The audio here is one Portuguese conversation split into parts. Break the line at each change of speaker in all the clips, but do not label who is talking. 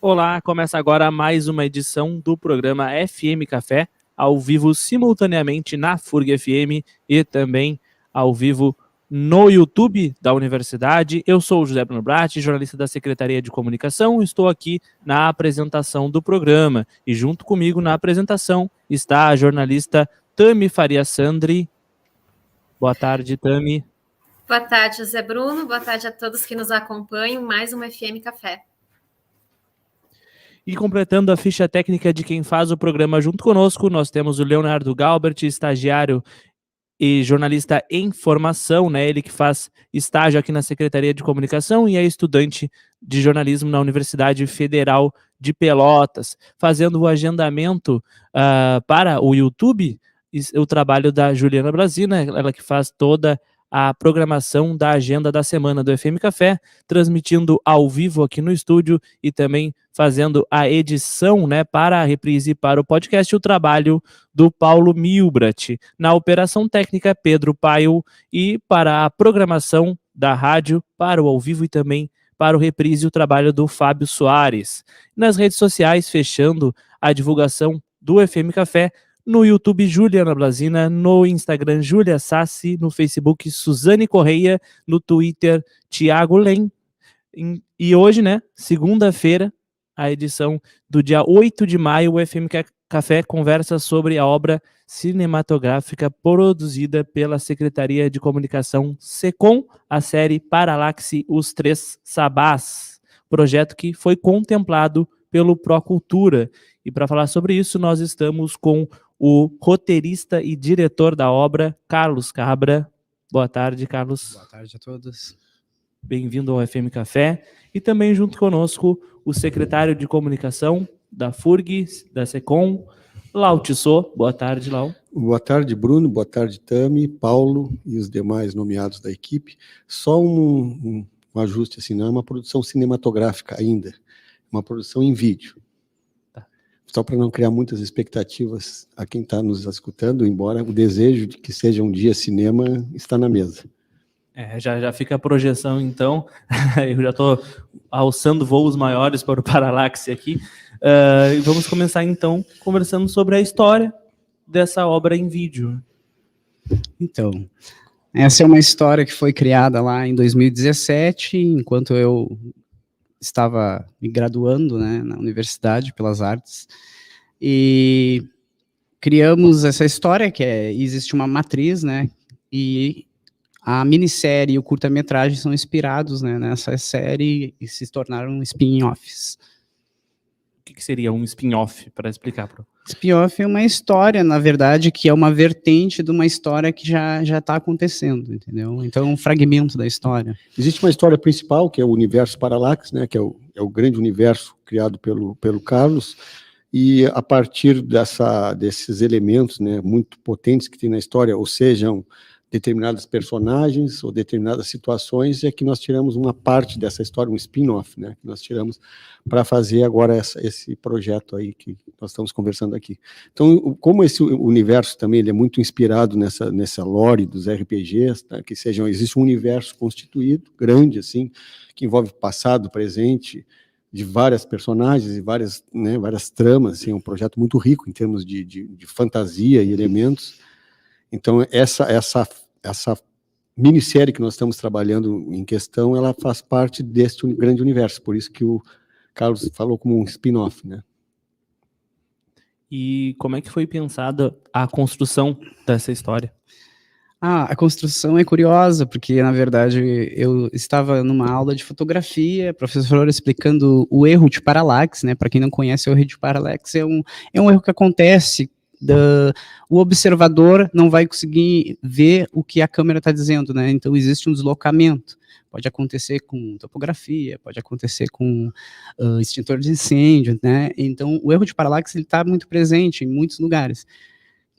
Olá, começa agora mais uma edição do programa FM Café, ao vivo simultaneamente na FURG FM e também ao vivo no YouTube da Universidade. Eu sou o José Bruno Bratti, jornalista da Secretaria de Comunicação, estou aqui na apresentação do programa e junto comigo na apresentação está a jornalista Tami Faria Sandri. Boa tarde, Tami.
Boa tarde, José Bruno. Boa tarde a todos que nos acompanham. Mais um FM Café.
E completando a ficha técnica de quem faz o programa junto conosco, nós temos o Leonardo Galbert, estagiário e jornalista em formação, né? Ele que faz estágio aqui na Secretaria de Comunicação e é estudante de jornalismo na Universidade Federal de Pelotas, fazendo o agendamento para o YouTube, o trabalho da Juliana Brasina, ela que faz toda a programação da agenda da semana do FM Café, transmitindo ao vivo aqui no estúdio e também fazendo a edição, né, para a reprise e para o podcast, o trabalho do Paulo Milbrat. Na operação técnica, Pedro Paio, e para a programação da rádio, para o ao vivo e também para o reprise, o trabalho do Fábio Soares. Nas redes sociais, fechando a divulgação do FM Café, no YouTube, Juliana Brasina, no Instagram, Júlia Sassi, no Facebook, Suzane Correia, no Twitter, Thiago Lem. E hoje, né, segunda-feira, a edição do dia 8 de maio, o FM Café conversa sobre a obra cinematográfica produzida pela Secretaria de Comunicação SECOM, a série Paralaxe, Os Três Sabás, projeto que foi contemplado pelo Procultura. E para falar sobre isso, nós estamos com o roteirista e diretor da obra, Carlos Cabra. Boa tarde, Carlos.
Boa tarde a todos.
Bem-vindo ao FM Café. E também junto conosco o secretário de Comunicação da FURG, da SECOM, Lau Tissot. Boa tarde, Lau.
Boa tarde, Bruno. Boa tarde, Tami, Paulo e os demais nomeados da equipe. Só um ajuste, assim, não é uma produção cinematográfica ainda, é uma produção em vídeo. Só para não criar muitas expectativas a quem está nos escutando, embora o desejo de que seja um dia cinema está na mesa.
Já fica a projeção, então. Eu já estou alçando voos maiores para o Paralaxe aqui. Vamos começar, então, conversando sobre a história dessa obra em vídeo.
Então, essa é uma história que foi criada lá em 2017, enquanto eu estava me graduando, né, na Universidade Pelas Artes, e criamos essa história existe uma matriz, né, e a minissérie e o curta-metragem são inspirados, né, nessa série e se tornaram spin-offs.
O que seria um spin-off, para explicar?
Spin-off é uma história, na verdade, que é uma vertente de uma história que já está acontecendo, entendeu? Então é um fragmento da história.
Existe uma história principal, que é o universo Paralaxe, né, que é o grande universo criado pelo Carlos, e a partir desses elementos, né, muito potentes que tem na história, ou sejam determinados personagens ou determinadas situações, é que nós tiramos uma parte dessa história, um spin-off, né, que nós tiramos para fazer agora esse projeto aí que nós estamos conversando aqui. Então, como esse universo também ele é muito inspirado nessa lore dos RPGs, tá, existe um universo constituído, grande, assim, que envolve passado, presente, de várias personagens e várias tramas, assim, é um projeto muito rico em termos de fantasia e elementos. Então, essa minissérie que nós estamos trabalhando em questão, ela faz parte deste grande universo, por isso que o Carlos falou como um spin-off, né?
E como é que foi pensada a construção dessa história?
A construção é curiosa, porque, na verdade, eu estava numa aula de fotografia, professor explicando o erro de paralaxe, né? Para quem não conhece, o erro de paralaxe é um erro que acontece, o observador não vai conseguir ver o que a câmera está dizendo, né? Então, existe um deslocamento. Pode acontecer com topografia, pode acontecer com extintor de incêndio, né? Então, o erro de paralaxe está muito presente em muitos lugares.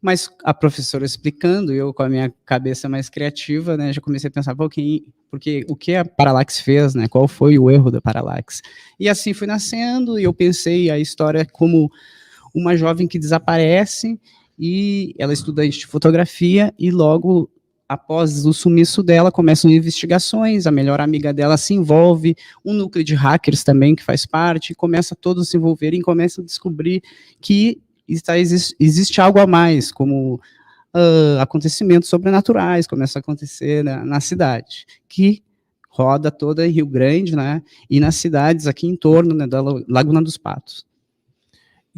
Mas a professora explicando, eu com a minha cabeça mais criativa, né, já comecei a pensar, porque o que a paralaxe fez, né, qual foi o erro da paralaxe? E assim foi nascendo, e eu pensei a história como uma jovem que desaparece, e ela é estudante de fotografia, e logo após o sumiço dela, começam investigações, a melhor amiga dela se envolve, um núcleo de hackers também que faz parte, e começa todos a se envolverem, e começam a descobrir que existe algo a mais, como acontecimentos sobrenaturais, começam a acontecer na cidade, que roda toda em Rio Grande, né, e nas cidades aqui em torno, né, da Laguna dos Patos.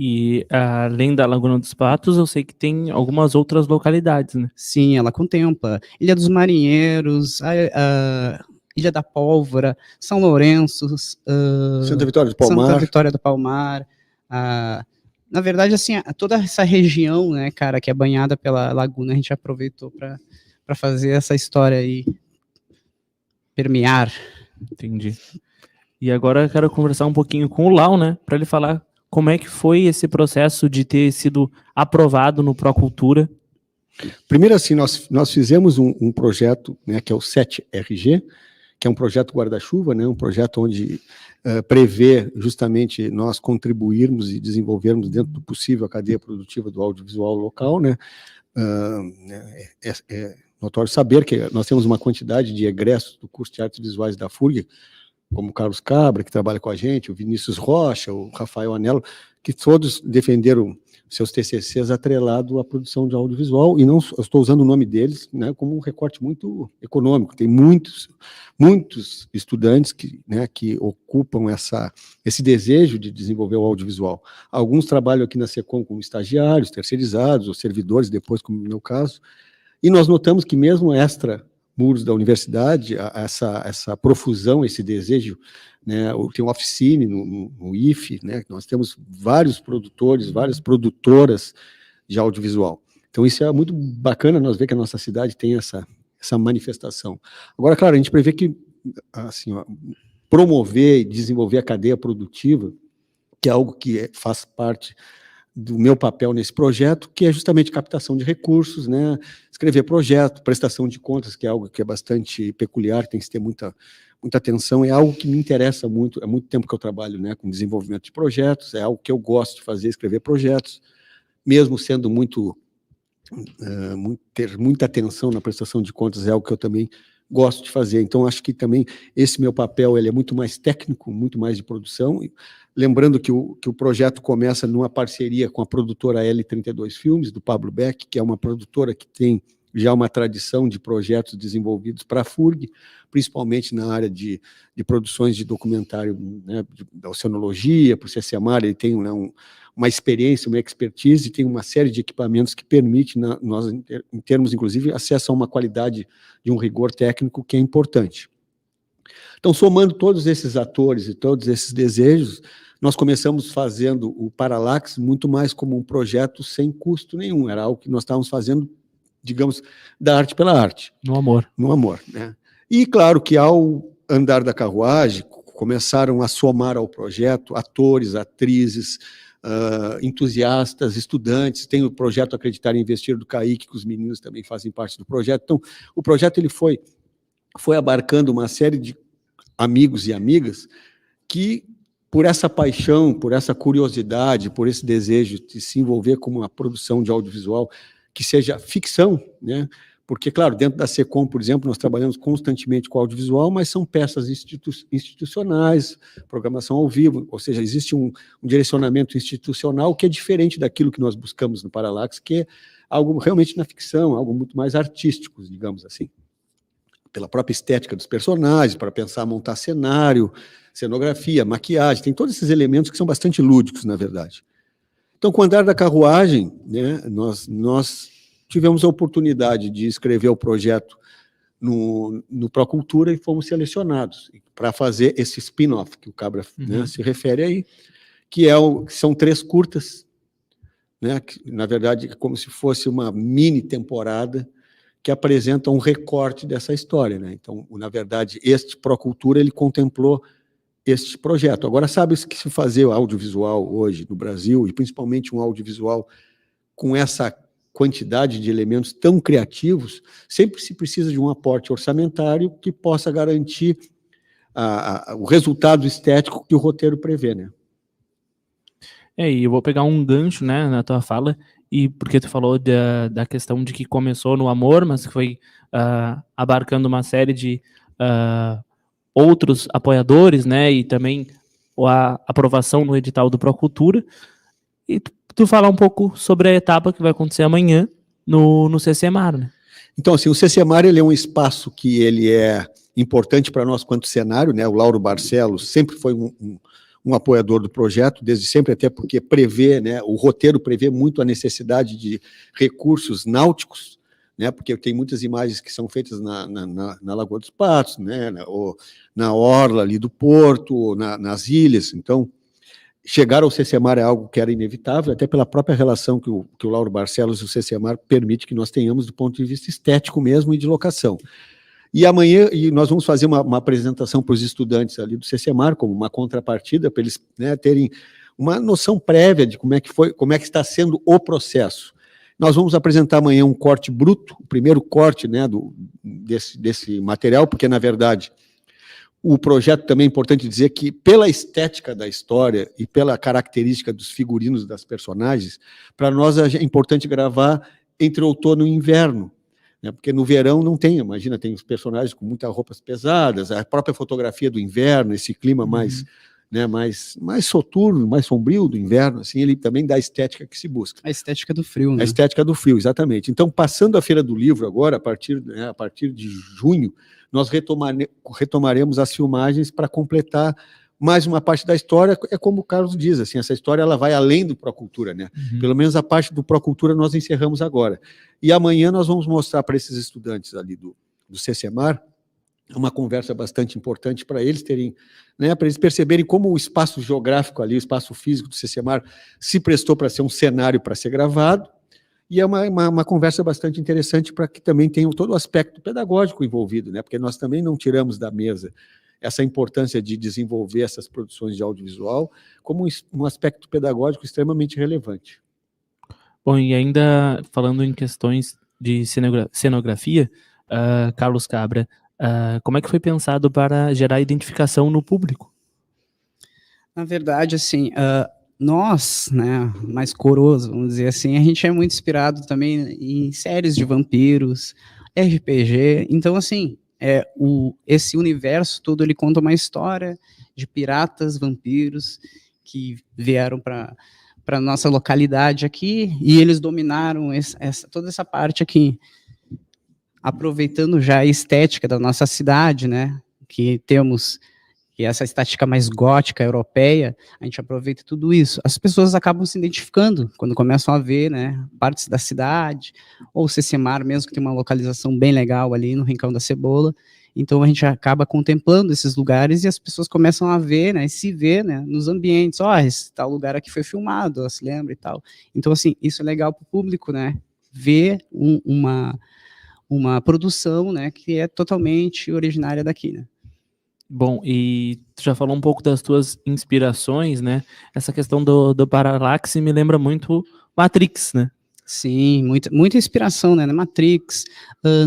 E além da Laguna dos Patos, eu sei que tem algumas outras localidades, né?
Sim, ela contempla Ilha dos Marinheiros, a Ilha da Pólvora, São Lourenço,
Santa Vitória do Palmar.
Santa Vitória do Palmar, na verdade, assim, toda essa região, né, cara, que é banhada pela laguna, a gente aproveitou para fazer essa história aí permear.
Entendi. E agora eu quero conversar um pouquinho com o Lau, né, para ele falar como é que foi esse processo de ter sido aprovado no Procultura.
Primeiro, assim, nós fizemos um projeto, né, que é o 7RG, que é um projeto guarda-chuva, né, um projeto onde prevê justamente nós contribuirmos e desenvolvermos dentro do possível a cadeia produtiva do audiovisual local, né. É notório saber que nós temos uma quantidade de egressos do curso de artes visuais da FURG, como o Carlos Cabra, que trabalha com a gente, o Vinícius Rocha, o Rafael Anello, que todos defenderam seus TCCs atrelado à produção de audiovisual, e não, eu estou usando o nome deles, né, como um recorte muito econômico. Tem muitos estudantes que, né, que ocupam esse desejo de desenvolver o audiovisual. Alguns trabalham aqui na SECOM como estagiários, terceirizados, ou servidores, depois, como no meu caso, e nós notamos que mesmo muros da universidade, essa profusão, esse desejo, né, tem um Oficine no IFE, né, nós temos vários produtores, várias produtoras de audiovisual. Então isso é muito bacana, nós ver que a nossa cidade tem essa manifestação. Agora, claro, a gente prevê que assim, promover e desenvolver a cadeia produtiva, que é algo que faz parte do meu papel nesse projeto, que é justamente captação de recursos, né, escrever projeto, prestação de contas, que é algo que é bastante peculiar, tem que ter muita atenção, é algo que me interessa muito, é muito tempo que eu trabalho, né, com desenvolvimento de projetos, é algo que eu gosto de fazer, escrever projetos, mesmo sendo ter muita atenção na prestação de contas, é algo que eu também gosto de fazer. Então, acho que também esse meu papel ele é muito mais técnico, muito mais de produção. Lembrando que o projeto começa numa parceria com a produtora L32 Filmes, do Pablo Beck, que é uma produtora que tem já uma tradição de projetos desenvolvidos para a FURG, principalmente na área de produções de documentário, né, da oceanologia, para o CCMAR, ele tem, né, uma experiência, uma expertise, e tem uma série de equipamentos que permite, nós, em termos, inclusive, acesso a uma qualidade de um rigor técnico que é importante. Então, somando todos esses atores e todos esses desejos, nós começamos fazendo o Paralaxe muito mais como um projeto sem custo nenhum, era algo que nós estávamos fazendo, digamos, da arte pela arte.
No amor.
No amor, né? E, claro, que ao andar da carruagem, começaram a somar ao projeto atores, atrizes, entusiastas, estudantes, tem o projeto Acreditar e Investir do CAIC, que os meninos também fazem parte do projeto. Então, o projeto ele foi abarcando uma série de amigos e amigas que, por essa paixão, por essa curiosidade, por esse desejo de se envolver com uma produção de audiovisual que seja ficção, né? Porque, claro, dentro da SECOM, por exemplo, nós trabalhamos constantemente com audiovisual, mas são peças institucionais, programação ao vivo, ou seja, existe um direcionamento institucional que é diferente daquilo que nós buscamos no Paralaxe, que é algo realmente na ficção, algo muito mais artístico, digamos assim. Pela própria estética dos personagens, para pensar, montar cenário, cenografia, maquiagem, tem todos esses elementos que são bastante lúdicos, na verdade. Então, com o andar da carruagem, né, nós tivemos a oportunidade de escrever o projeto no Procultura e fomos selecionados para fazer esse spin-off que o Cabra né, se refere aí, que são 3 curtas, né, que, na verdade, é como se fosse uma mini temporada que apresenta um recorte dessa história. Né? Então, na verdade, este Procultura ele contemplou este projeto. Agora, sabe que se fazer audiovisual hoje no Brasil, e principalmente um audiovisual com essa quantidade de elementos tão criativos, sempre se precisa de um aporte orçamentário que possa garantir o resultado estético que o roteiro prevê, né?
E eu vou pegar um gancho, né, na tua fala, e porque tu falou da questão de que começou no amor, mas que foi abarcando uma série de outros apoiadores, né, e também a aprovação no edital do Procultura, e tu falar um pouco sobre a etapa que vai acontecer amanhã no CCMAR, né?
Então, assim, o CCMAR ele é um espaço que ele é importante para nós quanto cenário, né? O Lauro Barcelos sempre foi um apoiador do projeto, desde sempre, até porque prevê, né? O roteiro prevê muito a necessidade de recursos náuticos, né? Porque tem muitas imagens que são feitas na Lagoa dos Patos, né? Ou na orla ali do porto, ou nas ilhas. Então, chegar ao CCMAR é algo que era inevitável, até pela própria relação que o Lauro Barcelos e o CCMAR permite que nós tenhamos do ponto de vista estético mesmo e de locação. E amanhã nós vamos fazer uma apresentação para os estudantes ali do CCMAR, como uma contrapartida, para eles, né, terem uma noção prévia de como é que está sendo o processo. Nós vamos apresentar amanhã um corte bruto, o primeiro corte, né, desse material, porque, na verdade, o projeto também é importante dizer que, pela estética da história e pela característica dos figurinos das personagens, para nós é importante gravar entre outono e inverno, né? Porque no verão não tem, imagina, tem os personagens com muitas roupas pesadas, a própria fotografia do inverno, esse clima mais soturno, mais sombrio do inverno, assim, ele também dá a estética que se busca.
A estética do frio, né?
A estética do frio, exatamente. Então, passando a Feira do Livro agora, a partir de junho, nós retomaremos as filmagens para completar mais uma parte da história. É como o Carlos diz, assim, essa história ela vai além do Procultura, né? Pelo menos a parte do Procultura nós encerramos agora. E amanhã nós vamos mostrar para esses estudantes ali do CCMAR uma conversa bastante importante para eles terem, né, para eles perceberem como o espaço geográfico ali, o espaço físico do CCMAR se prestou para ser um cenário para ser gravado. E é uma conversa bastante interessante para que também tenha todo o aspecto pedagógico envolvido, né? Porque nós também não tiramos da mesa essa importância de desenvolver essas produções de audiovisual como um aspecto pedagógico extremamente relevante.
Bom, e ainda falando em questões de cenografia, Carlos Cabra, como é que foi pensado para gerar identificação no público?
Na verdade, assim, nós, né, mais coroas, vamos dizer assim, a gente é muito inspirado também em séries de vampiros, RPG, então, assim, esse universo todo, ele conta uma história de piratas, vampiros, que vieram para nossa localidade aqui, e eles dominaram toda essa parte aqui, aproveitando já a estética da nossa cidade, né, que temos... e essa estética mais gótica, europeia, a gente aproveita tudo isso. As pessoas acabam se identificando quando começam a ver, né, partes da cidade, ou o CCMAR mesmo, que tem uma localização bem legal ali no Rincão da Cebola. Então a gente acaba contemplando esses lugares e as pessoas começam a ver, né, e se ver, né, nos ambientes. Esse tal lugar aqui foi filmado, se lembra e tal. Então, assim, isso é legal para o público, né, ver uma produção, né, que é totalmente originária daqui, né.
Bom, e tu já falou um pouco das tuas inspirações, né? Essa questão do Paralaxe me lembra muito Matrix, né?
Sim, muita inspiração, né? Na Matrix,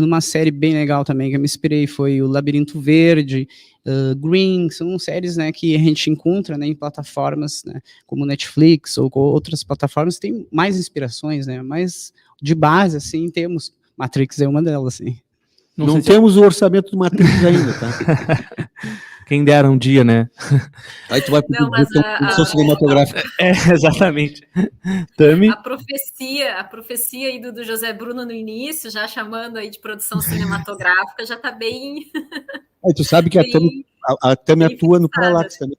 numa série bem legal também que eu me inspirei foi o Labirinto Verde, Green, são séries, né, que a gente encontra, né, em plataformas, né, como Netflix ou outras plataformas, tem mais inspirações, né? Mas de base, assim, temos Matrix é uma delas, assim.
Não temos o orçamento do Matrix ainda, tá?
Quem dera um dia, né?
Aí tu vai pedir produção cinematográfica.
Exatamente. Tami?
A profecia aí do José Bruno no início, já chamando aí de produção cinematográfica, já está bem...
Aí tu sabe que a Tami atua no Paralaxe também.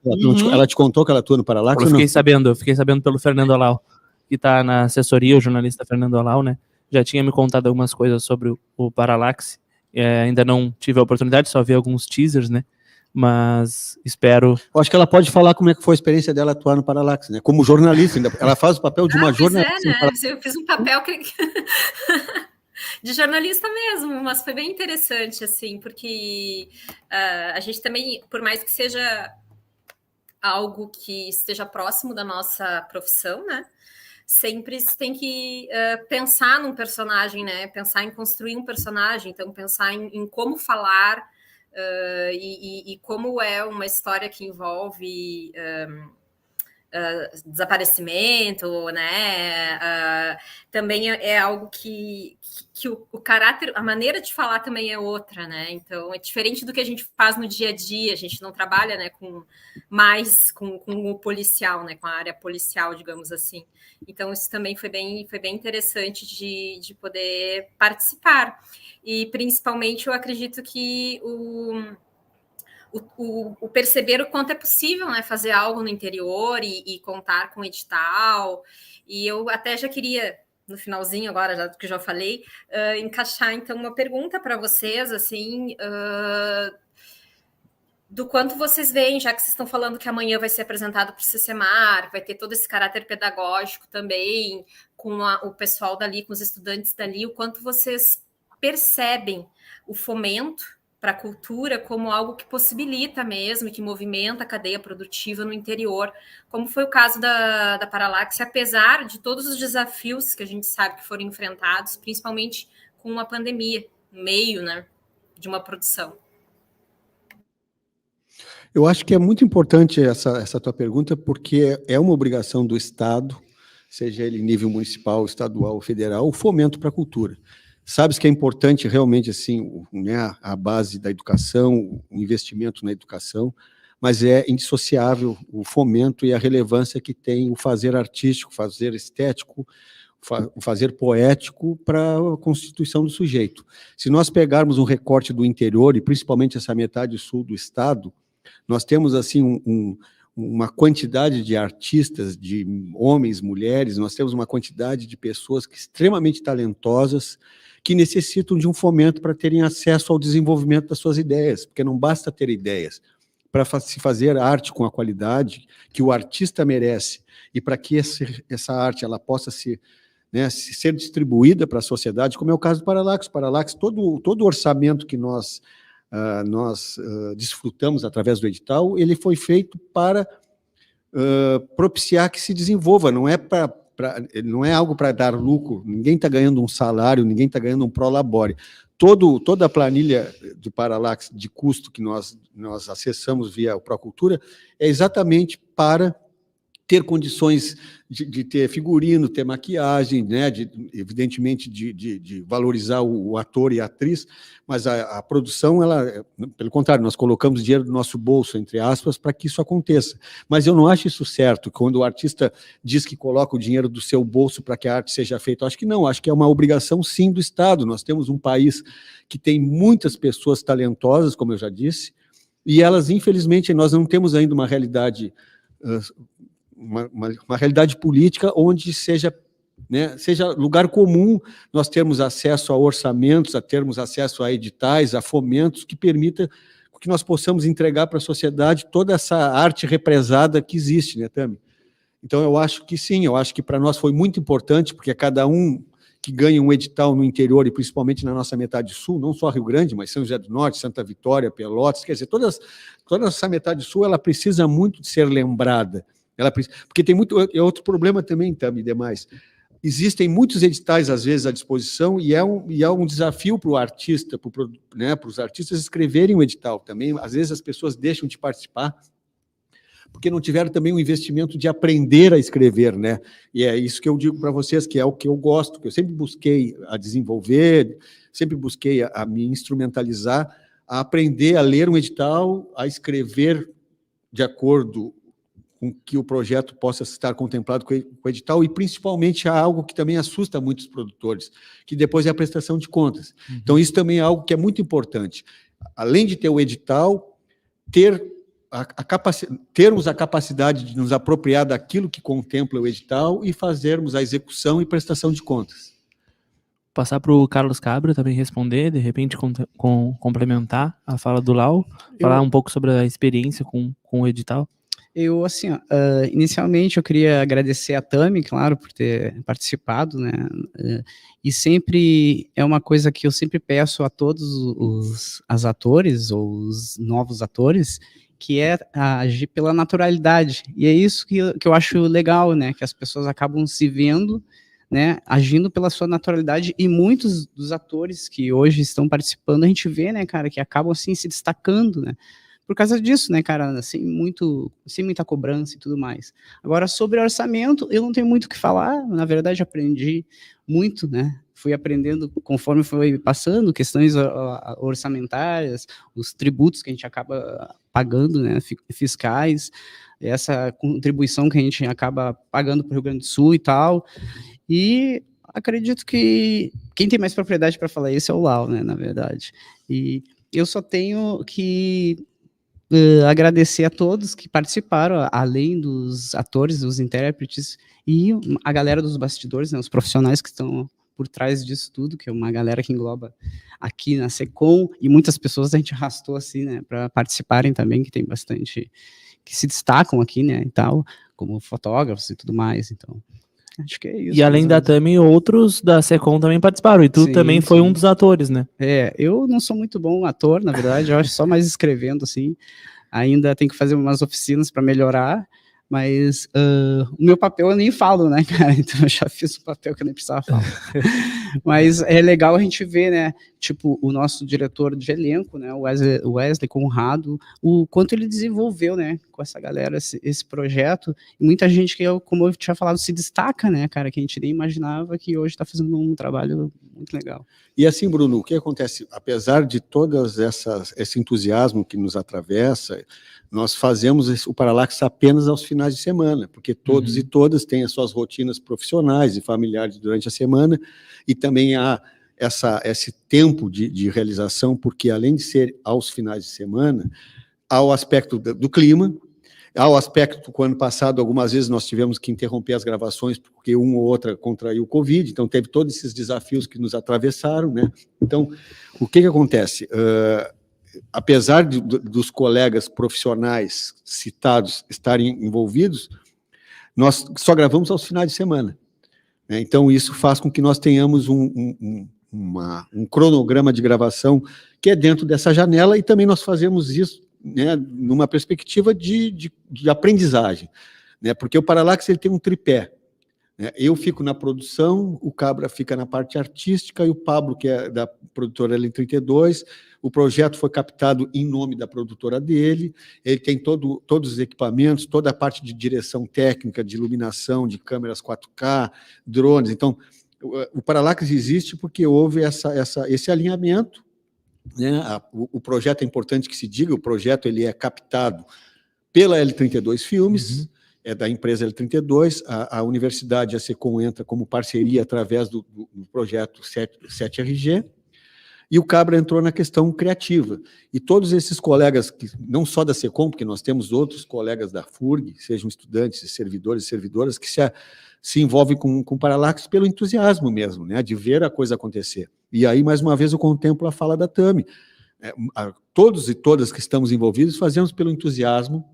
Ela te contou que ela atua no Paralaxe?
Eu fiquei sabendo pelo Fernando Alau, que está na assessoria, o jornalista Fernando Alau, né? já tinha me contado algumas coisas sobre o Parallax. Ainda não tive a oportunidade, só vi alguns teasers, né? Mas espero...
Eu acho que ela pode falar como é que foi a experiência dela atuar no Parallax, né? Como jornalista, ela faz o papel de uma jornalista.
Né? Eu fiz um papel de jornalista mesmo, mas foi bem interessante, assim, porque a gente também, por mais que seja algo que esteja próximo da nossa profissão, né? Sempre se tem que pensar num personagem, né? Pensar em construir um personagem, então pensar em como falar e como é uma história que envolve desaparecimento, né? Também é algo que o caráter, a maneira de falar também é outra, né? Então é diferente do que a gente faz no dia a dia. A gente não trabalha, né, com o policial, né, com a área policial, digamos assim. Então isso também foi bem interessante de poder participar. E principalmente eu acredito que o perceber o quanto é possível, né, fazer algo no interior e contar com edital. E eu até já queria, no finalzinho agora, já que eu já falei, encaixar então uma pergunta para vocês, assim, do quanto vocês veem, já que vocês estão falando que amanhã vai ser apresentado para o CCMAR, vai ter todo esse caráter pedagógico também, com o pessoal dali, com os estudantes dali, o quanto vocês percebem o fomento para a cultura como algo que possibilita mesmo, que movimenta a cadeia produtiva no interior, como foi o caso da Parallax, apesar de todos os desafios que a gente sabe que foram enfrentados, principalmente com a pandemia, no meio, né, de uma produção.
Eu acho que é muito importante essa tua pergunta, porque é uma obrigação do Estado, seja ele nível municipal, estadual ou federal, o fomento para a cultura. Sabes que é importante realmente, assim, né, a base da educação, o investimento na educação, mas é indissociável o fomento e a relevância que tem o fazer artístico, o fazer estético, o fazer poético para a constituição do sujeito. Se nós pegarmos um recorte do interior, e principalmente essa metade sul do estado, nós temos, assim, uma quantidade de artistas, de homens, mulheres, nós temos uma quantidade de pessoas extremamente talentosas, que necessitam de um fomento para terem acesso ao desenvolvimento das suas ideias, porque não basta ter ideias. Para se fazer arte com a qualidade que o artista merece, e para que essa arte ela possa ser distribuída para a sociedade, como é o caso do Parallax. Parallax, todo o orçamento que nós desfrutamos através do edital, ele foi feito para propiciar que se desenvolva, não é algo para dar lucro, ninguém está ganhando um salário, ninguém está ganhando um prolabore. Toda a planilha do Parallax de custo que nós acessamos via o Procultura é exatamente para ter condições de ter figurino, ter maquiagem, né, evidentemente de valorizar o ator e a atriz, mas a produção, pelo contrário, nós colocamos dinheiro do nosso bolso, entre aspas, para que isso aconteça. Mas eu não acho isso certo, quando o artista diz que coloca o dinheiro do seu bolso para que a arte seja feita. Eu acho que não, acho que é uma obrigação, sim, do Estado. Nós temos um país que tem muitas pessoas talentosas, como eu já disse, e elas, infelizmente, nós não temos ainda uma realidade... Uma realidade política onde seja lugar comum nós termos acesso a orçamentos, a termos acesso a editais, a fomentos que permita que nós possamos entregar para a sociedade toda essa arte represada que existe, né, Tami? Então, eu acho que sim, eu acho que para nós foi muito importante, porque cada um que ganha um edital no interior, e principalmente na nossa metade sul, não só Rio Grande, mas São José do Norte, Santa Vitória, Pelotas, quer dizer, toda essa metade sul, ela precisa muito de ser lembrada. Porque tem outro problema também, Tami, demais. Existem muitos editais, às vezes, à disposição, e é um desafio para o artista, para os artistas escreverem um edital também. Às vezes as pessoas deixam de participar, porque não tiveram também o investimento de aprender a escrever, né? E é isso que eu digo para vocês, que é o que eu gosto, que eu sempre busquei a desenvolver, sempre busquei a me instrumentalizar, a aprender a ler um edital, a escrever de acordo com que o projeto possa estar contemplado com o edital, e principalmente há algo que também assusta muitos produtores, que depois é a prestação de contas. Uhum. Então, isso também é algo que é muito importante. Além de ter o edital, termos a capacidade de nos apropriar daquilo que contempla o edital e fazermos a execução e prestação de contas.
passar para o Carlos Cabra também responder, de repente complementar a fala do Lau, falar um pouco sobre a experiência com o edital.
Eu, assim, inicialmente eu queria agradecer a Tami, claro, por ter participado, né, e sempre é uma coisa que eu sempre peço a todos os atores, ou os novos atores, que é agir pela naturalidade, e é isso que eu acho legal, né, que as pessoas acabam se vendo, né, agindo pela sua naturalidade, e muitos dos atores que hoje estão participando, a gente vê, né, cara, que acabam, assim, se destacando, né, por causa disso, né, cara, sem muita cobrança e tudo mais. Agora, sobre orçamento, eu não tenho muito o que falar, na verdade, aprendi muito, né, fui aprendendo conforme foi passando, questões orçamentárias, os tributos que a gente acaba pagando, né, fiscais, essa contribuição que a gente acaba pagando para o Rio Grande do Sul e tal, e acredito que quem tem mais propriedade para falar isso é o Lau, né, na verdade. E eu só tenho que agradecer a todos que participaram, além dos atores, dos intérpretes e a galera dos bastidores, né, os profissionais que estão por trás disso tudo, que é uma galera que engloba aqui na SECOM, e muitas pessoas a gente arrastou assim, né, para participarem também, que tem bastante, que se destacam aqui, né, e tal, como fotógrafos e tudo mais, então, acho que é isso.
E além da Tami, outros da SECOM também participaram, e tu também foi um dos atores, né?
Eu não sou muito bom ator, na verdade, eu acho só mais escrevendo, assim, ainda tenho que fazer umas oficinas para melhorar, mas o meu papel eu nem falo, né, cara, então eu já fiz um papel que eu nem precisava falar. Mas é legal a gente ver, né, tipo, o nosso diretor de elenco, né, o Wesley Conrado, o quanto ele desenvolveu, né, com essa galera, esse projeto, e muita gente que, como eu tinha falado, se destaca, né, cara, que a gente nem imaginava, que hoje está fazendo um trabalho muito legal.
E assim, Bruno, o que acontece? Apesar de todas esse entusiasmo que nos atravessa, nós fazemos o Paralax apenas aos finais de semana, porque todos e todas têm as suas rotinas profissionais e familiares durante a semana, e também há esse tempo de realização, porque além de ser aos finais de semana, há o aspecto do clima, há o aspecto, o ano passado, algumas vezes nós tivemos que interromper as gravações, porque uma ou outra contraiu o Covid, então teve todos esses desafios que nos atravessaram, né? Então, o que acontece? Apesar dos colegas profissionais citados estarem envolvidos, nós só gravamos aos finais de semana, né? Então, isso faz com que nós tenhamos um cronograma de gravação que é dentro dessa janela, e também nós fazemos isso, né, numa perspectiva de aprendizagem, né, porque o Paralax ele tem um tripé, né, eu fico na produção, o Cabra fica na parte artística, e o Pablo, que é da produtora L32, o projeto foi captado em nome da produtora dele, ele tem todos os equipamentos, toda a parte de direção técnica, de iluminação, de câmeras 4K, drones. Então, o Paralax existe porque houve esse alinhamento, né? O projeto é importante que se diga, o projeto ele é captado pela L32 Filmes, é da empresa L32, a universidade, a SECOM, entra como parceria através do projeto 7RG, e o Cabra entrou na questão criativa. E todos esses colegas, não só da SECOM, porque nós temos outros colegas da FURG, sejam estudantes, servidores e servidoras, que se envolvem com o Paralax pelo entusiasmo mesmo, né, de ver a coisa acontecer. E aí, mais uma vez, eu contemplo a fala da Tami. Todos e todas que estamos envolvidos fazemos pelo entusiasmo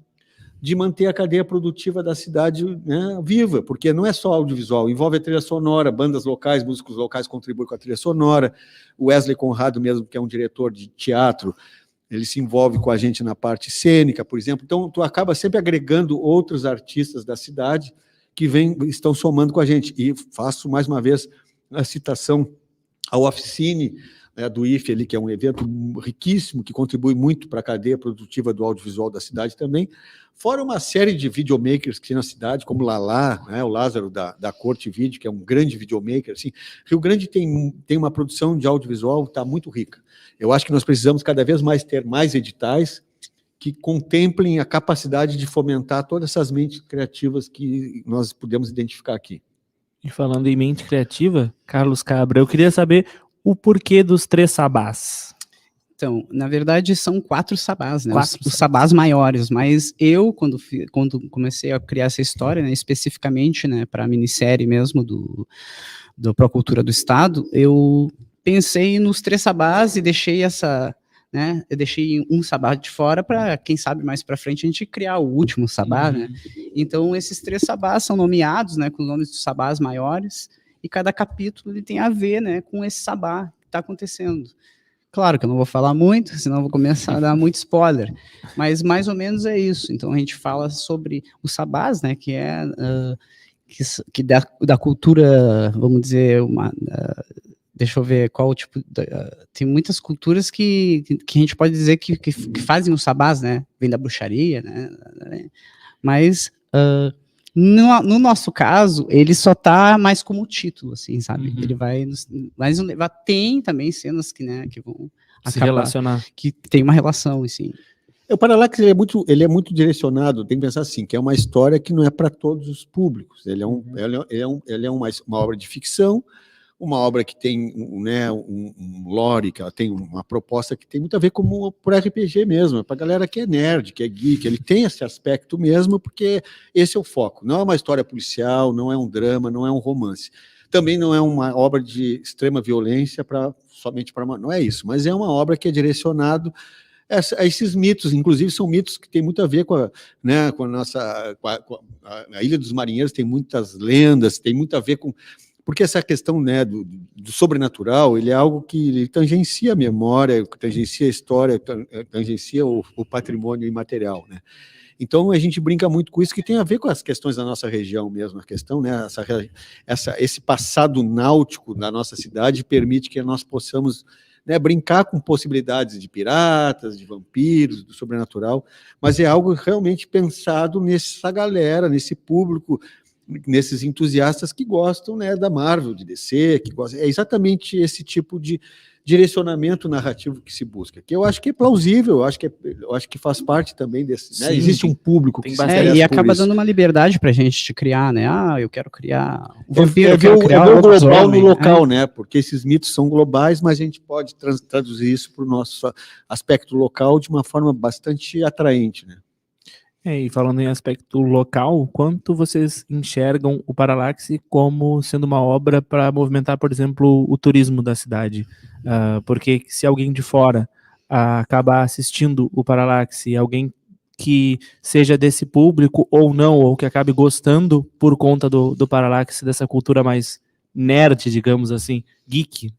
de manter a cadeia produtiva da cidade, né, viva, porque não é só audiovisual, envolve a trilha sonora, bandas locais, músicos locais contribuem com a trilha sonora, o Wesley Conrado mesmo, que é um diretor de teatro, ele se envolve com a gente na parte cênica, por exemplo. Então, tu acaba sempre agregando outros artistas da cidade que estão somando com a gente. E faço, mais uma vez, a citação ao Oficine, né, do IFE, ali, que é um evento riquíssimo, que contribui muito para a cadeia produtiva do audiovisual da cidade também, fora uma série de videomakers que tem na cidade, como o Lalá, né, o Lázaro da Corte Vídeo, que é um grande videomaker. Assim. Rio Grande tem uma produção de audiovisual que está muito rica. Eu acho que nós precisamos cada vez mais ter mais editais que contemplem a capacidade de fomentar todas essas mentes criativas que nós podemos identificar aqui.
E falando em mente criativa, Carlos Cabra, eu queria saber o porquê dos 3 sabás.
Então, na verdade, são 4 sabás, né? Os sabás maiores, mas eu, quando comecei a criar essa história, né, especificamente, né, para a minissérie mesmo do do Procultura do Estado, eu pensei nos 3 sabás e deixei né, eu deixei um sabá de fora para, quem sabe, mais para frente a gente criar o último sabá, né? Então, esses 3 sabás são nomeados, né, com os nomes dos sabás maiores, e cada capítulo ele tem a ver, né, com esse sabá que está acontecendo. Claro que eu não vou falar muito, senão eu vou começar a dar muito spoiler, mas mais ou menos é isso. Então, a gente fala sobre os sabás, né, que é que da cultura, vamos dizer, deixa eu ver qual tipo. Tem muitas culturas que a gente pode dizer que fazem os sabás, né? Vem da bruxaria, né? Mas no nosso caso, ele só tá mais como título, assim, sabe? Ele vai. Mas tem também cenas que, né, que vão
Se
acabar,
relacionar.
que tem uma relação, assim.
O Parallax ele é muito direcionado, tem que pensar assim, que é uma história que não é para todos os públicos. Ele é uma obra de ficção, uma obra que tem, né, um lore, que ela tem uma proposta que tem muito a ver com por RPG mesmo, para a galera que é nerd, que é geek, ele tem esse aspecto mesmo, porque esse é o foco. Não é uma história policial, não é um drama, não é um romance. Também não é uma obra de extrema violência somente para... Não é isso, mas é uma obra que é direcionado a esses mitos, inclusive são mitos que têm muito a ver com a nossa... A Ilha dos Marinheiros tem muitas lendas, tem muito a ver com... Porque essa questão, né, do sobrenatural, ele é algo que ele tangencia a memória, tangencia a história, tangencia o patrimônio imaterial, né? Então a gente brinca muito com isso, que tem a ver com as questões da nossa região mesmo, a questão, né, esse passado náutico da nossa cidade permite que nós possamos, né, brincar com possibilidades de piratas, de vampiros, do sobrenatural, mas é algo realmente pensado nessa galera, nesse público, nesses entusiastas que gostam, né, da Marvel, de DC, que gostam, é exatamente esse tipo de direcionamento narrativo que se busca, que eu acho que é plausível, eu acho que faz parte também desse, né, existe um público que se interessa
e acaba
por isso.
dando uma liberdade pra gente de criar, né, eu quero criar um
vampiro,
ver o
global no local, né, porque esses mitos são globais, mas a gente pode traduzir isso para o nosso aspecto local de uma forma bastante atraente, né.
E falando em aspecto local, quanto vocês enxergam o Parallax como sendo uma obra para movimentar, por exemplo, o turismo da cidade? Porque se alguém de fora acabar assistindo o Parallax, e alguém que seja desse público ou não, ou que acabe gostando por conta do Parallax, dessa cultura mais nerd, digamos assim, geek,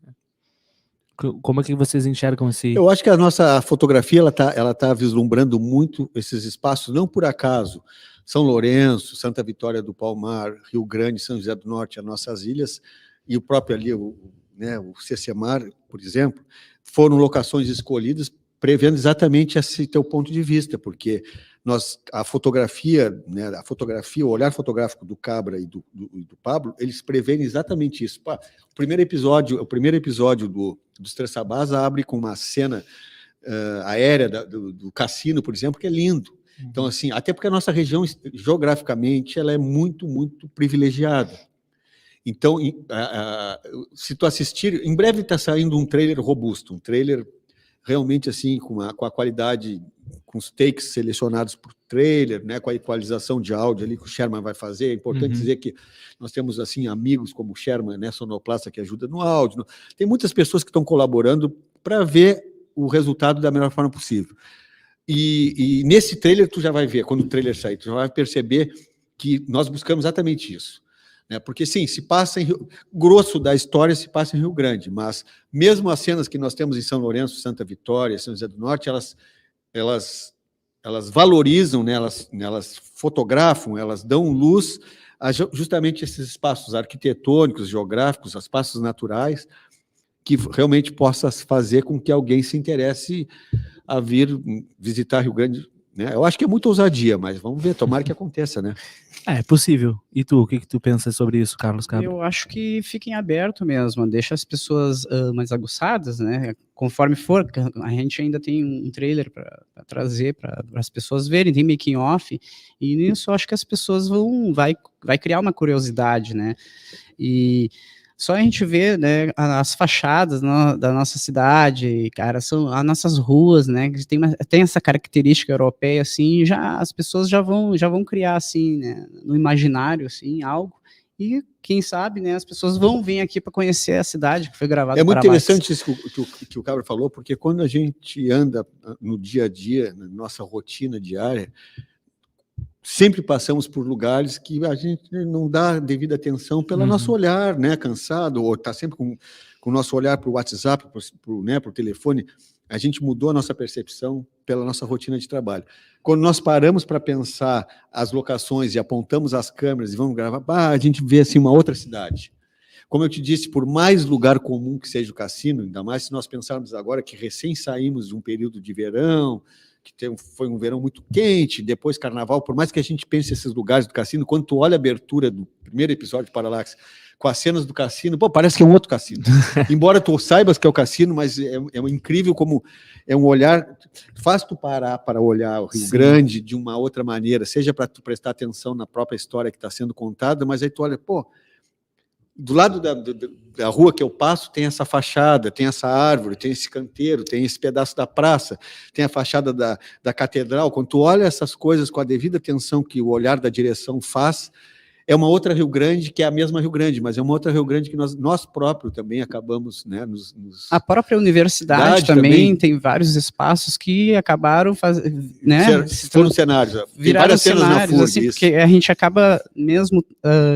como é que vocês enxergam esse...
Eu acho que a nossa fotografia ela tá vislumbrando muito esses espaços, não por acaso. São Lourenço, Santa Vitória do Palmar, Rio Grande, São José do Norte, as nossas ilhas, e o próprio ali, o Cecemar, por exemplo, foram locações escolhidas prevendo exatamente esse teu ponto de vista, porque a fotografia, né, o olhar fotográfico do Cabra e do Pablo, eles preveem exatamente isso. O primeiro episódio dos Três Sabás abre com uma cena aérea do cassino, por exemplo, que é lindo. Então, assim, até porque a nossa região, geograficamente, ela é muito, muito privilegiada. Então, se tu assistir, em breve está saindo um trailer robusto, um trailer realmente assim, com a qualidade, com os takes selecionados por trailer, né, com a equalização de áudio ali que o Sherman vai fazer. É importante dizer que nós temos assim amigos como o Sherman, né, sonoplasta, que ajuda no áudio. Tem muitas pessoas que estão colaborando para ver o resultado da melhor forma possível. E nesse trailer tu já vai ver, quando o trailer sair, tu já vai perceber que nós buscamos exatamente isso. Porque, sim, se passa grosso da história se passa em Rio Grande, mas mesmo as cenas que nós temos em São Lourenço, Santa Vitória, São José do Norte, elas valorizam, né, elas fotografam, elas dão luz a justamente esses espaços arquitetônicos, geográficos, espaços naturais, que realmente possa fazer com que alguém se interesse a vir visitar Rio Grande, né? Eu acho que é muita ousadia, mas vamos ver, tomara que aconteça, né?
É possível. E tu, o que tu pensa sobre isso, Carlos Cabra?
Eu acho que fiquem aberto mesmo, deixa as pessoas mais aguçadas, né? Conforme for, a gente ainda tem um trailer para trazer para as pessoas verem, tem making off, e nisso eu acho que as pessoas vai criar uma curiosidade, né? E só a gente vê, né, as fachadas da nossa cidade, cara, são as nossas ruas, né, que tem essa característica europeia, assim, as pessoas já vão criar, assim, né, no imaginário, assim, algo, e quem sabe, né, as pessoas vão vir aqui para conhecer a cidade que foi gravada.
É muito interessante isso que o Cabra falou, porque quando a gente anda no dia a dia, na nossa rotina diária, sempre passamos por lugares que a gente não dá devida atenção pelo nosso olhar, né, cansado, ou está sempre com o nosso olhar para o WhatsApp, para o telefone. A gente mudou a nossa percepção pela nossa rotina de trabalho. Quando nós paramos para pensar as locações e apontamos as câmeras e vamos gravar, a gente vê assim, uma outra cidade. Como eu te disse, por mais lugar comum que seja o cassino, ainda mais se nós pensarmos agora que recém saímos de um período de verão, que foi um verão muito quente, depois carnaval, por mais que a gente pense esses lugares do cassino, quando tu olha a abertura do primeiro episódio de Parallax, com as cenas do cassino, parece que é um outro cassino. Embora tu saibas que é o cassino, mas é incrível como é um olhar, faz tu parar para olhar o Rio Grande de uma outra maneira, seja para tu prestar atenção na própria história que está sendo contada, mas aí tu olha, do lado da rua que eu passo tem essa fachada, tem essa árvore, tem esse canteiro, tem esse pedaço da praça, tem a fachada da catedral. Quando tu olha essas coisas com a devida atenção que o olhar da direção faz, é uma outra Rio Grande, que é a mesma Rio Grande, mas é uma outra Rio Grande que nós próprios também acabamos, né,
A própria universidade também tem vários espaços que acabaram né,
foram cenários,
viraram cenários, assim, porque a gente acaba mesmo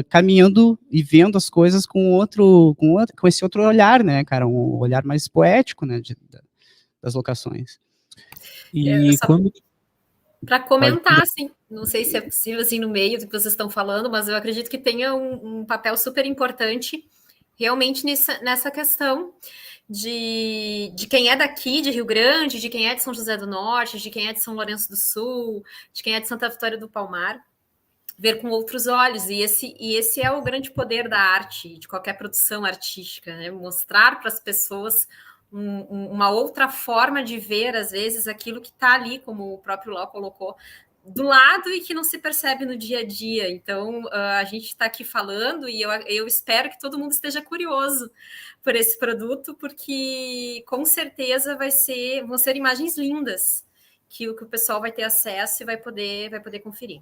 caminhando e vendo as coisas com esse outro olhar, né, cara, um olhar mais poético, né, das locações.
E quando...
Para comentar, assim, não sei se é possível, assim, no meio do que vocês estão falando, mas eu acredito que tenha um papel super importante realmente nessa questão de quem é daqui, de Rio Grande, de quem é de São José do Norte, de quem é de São Lourenço do Sul, de quem é de Santa Vitória do Palmar, ver com outros olhos. E esse é o grande poder da arte, de qualquer produção artística, né? Mostrar para as pessoas uma outra forma de ver, às vezes, aquilo que está ali, como o próprio Ló colocou, do lado e que não se percebe no dia a dia. Então, a gente está aqui falando e eu espero que todo mundo esteja curioso por esse produto, porque, com certeza, vão ser imagens lindas que o pessoal vai ter acesso e vai poder conferir.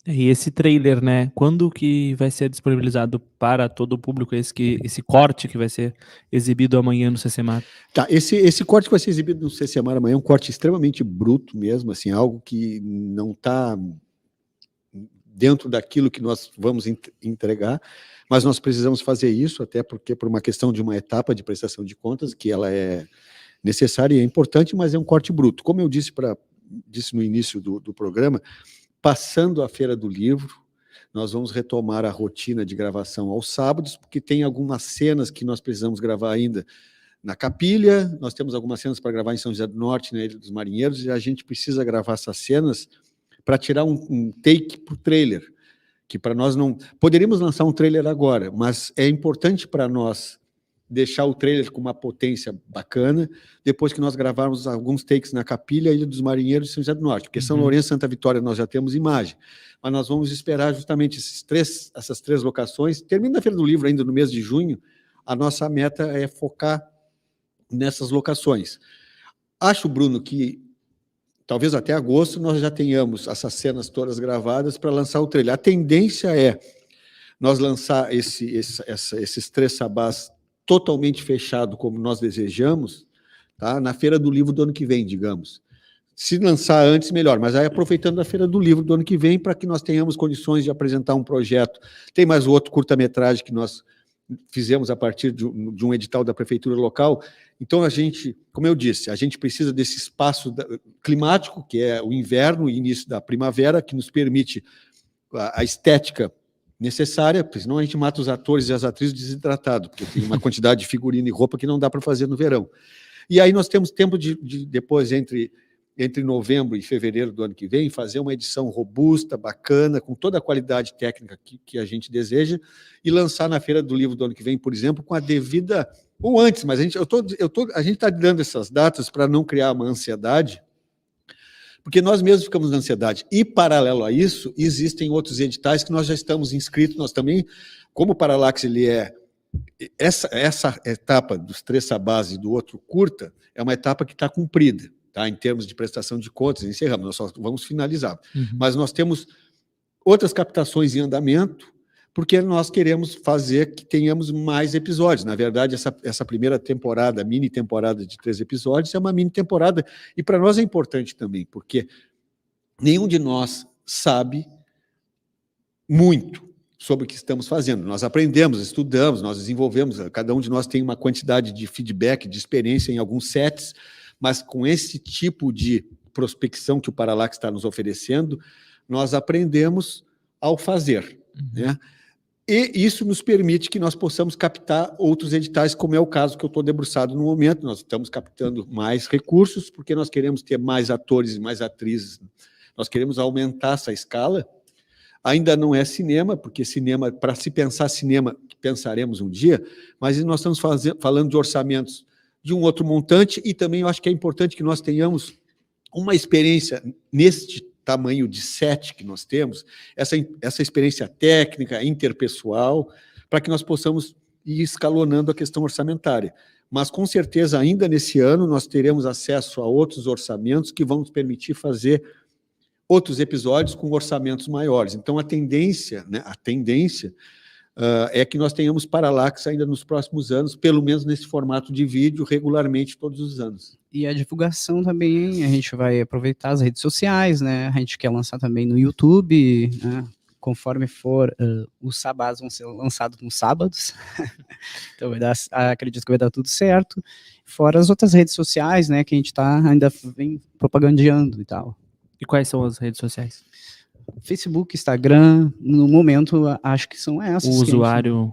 E esse trailer, né? Quando que vai ser disponibilizado para todo o público esse corte que vai ser exibido amanhã no CCMAR?
Tá, esse corte que vai ser exibido no CCMAR amanhã é um corte extremamente bruto mesmo, assim, algo que não está dentro daquilo que nós vamos entregar, mas nós precisamos fazer isso, até porque por uma questão de uma etapa de prestação de contas, que ela é necessária e é importante, mas é um corte bruto. Como eu disse no início do programa, passando a Feira do Livro, nós vamos retomar a rotina de gravação aos sábados, porque tem algumas cenas que nós precisamos gravar ainda na Capilha, nós temos algumas cenas para gravar em São José do Norte, na Ilha dos Marinheiros, e a gente precisa gravar essas cenas para tirar um take para o trailer, que para nós não... Poderíamos lançar um trailer agora, mas é importante para nós deixar o trailer com uma potência bacana, depois que nós gravarmos alguns takes na Capilha, Ilha dos Marinheiros e São José do Norte, porque São Lourenço e Santa Vitória nós já temos imagem, mas nós vamos esperar justamente essas três locações. Termina a Feira do Livro ainda no mês de junho, a nossa meta é focar nessas locações. Acho, Bruno, que talvez até agosto nós já tenhamos essas cenas todas gravadas para lançar o trailer. A tendência é nós lançar esses 3 sabás totalmente fechado, como nós desejamos, tá? Na Feira do Livro do ano que vem, digamos. Se lançar antes, melhor, mas aí aproveitando a Feira do Livro do ano que vem, para que nós tenhamos condições de apresentar um projeto. Tem mais outro curta-metragem que nós fizemos a partir de um edital da prefeitura local. Então, a gente, como eu disse, a gente precisa desse espaço climático, que é o inverno e início da primavera, que nos permite a estética necessária, porque senão a gente mata os atores e as atrizes desidratados, porque tem uma quantidade de figurino e roupa que não dá para fazer no verão. E aí nós temos tempo de depois, entre novembro e fevereiro do ano que vem, fazer uma edição robusta, bacana, com toda a qualidade técnica que a gente deseja, e lançar na Feira do Livro do ano que vem, por exemplo, com a devida... ou antes, mas a gente está dando essas datas para não criar uma ansiedade, porque nós mesmos ficamos na ansiedade. E, paralelo a isso, existem outros editais que nós já estamos inscritos, nós também, como o Parallax, ele é... Essa etapa dos 3 sabás e do outro curta é uma etapa que está cumprida, tá? Em termos de prestação de contas, encerramos, nós só vamos finalizar. Mas nós temos outras captações em andamento, porque nós queremos fazer que tenhamos mais episódios. Na verdade, essa primeira temporada, mini temporada de 3 episódios, é uma mini temporada, e para nós é importante também, porque nenhum de nós sabe muito sobre o que estamos fazendo. Nós aprendemos, estudamos, nós desenvolvemos, cada um de nós tem uma quantidade de feedback, de experiência em alguns sets, mas com esse tipo de prospecção que o Paralaxe está nos oferecendo, nós aprendemos ao fazer, né? E isso nos permite que nós possamos captar outros editais, como é o caso que eu estou debruçado no momento. Nós estamos captando mais recursos, porque nós queremos ter mais atores e mais atrizes. Nós queremos aumentar essa escala. Ainda não é cinema, porque cinema, para se pensar cinema, pensaremos um dia, mas nós estamos falando de orçamentos de um outro montante, e também eu acho que é importante que nós tenhamos uma experiência neste tamanho de set que nós temos, essa experiência técnica, interpessoal, para que nós possamos ir escalonando a questão orçamentária. Mas, com certeza, ainda nesse ano, nós teremos acesso a outros orçamentos que vão nos permitir fazer outros episódios com orçamentos maiores. Então, a tendência, né, é que nós tenhamos Paralaxe ainda nos próximos anos, pelo menos nesse formato de vídeo, regularmente todos os anos.
E a divulgação também, a gente vai aproveitar as redes sociais, né? A gente quer lançar também no YouTube, né? Conforme for, os sabás vão ser lançados nos sábados. Então acredito que vai dar tudo certo. Fora as outras redes sociais, né? Que a gente ainda vem propagandeando e tal.
E quais são as redes sociais?
Facebook, Instagram, no momento, acho que são essas.
O usuário,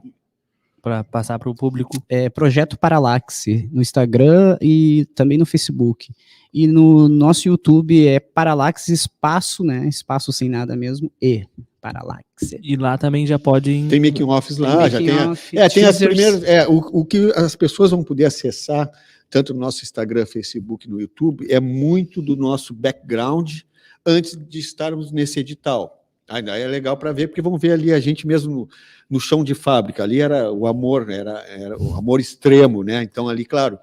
para passar para o público?
É Projeto Paralaxe, no Instagram e também no Facebook. E no nosso YouTube é Paralaxe espaço, né? Espaço sem nada mesmo, e Paralaxe.
E lá também já pode...
Tem making-offs lá, já tem as primeiras... O que as pessoas vão poder acessar, tanto no nosso Instagram, Facebook, no YouTube, é muito do nosso background antes de estarmos nesse edital. Ainda é legal para ver, porque vão ver ali a gente mesmo no chão de fábrica. Ali era o amor, era o amor extremo, né? Então, ali, claro,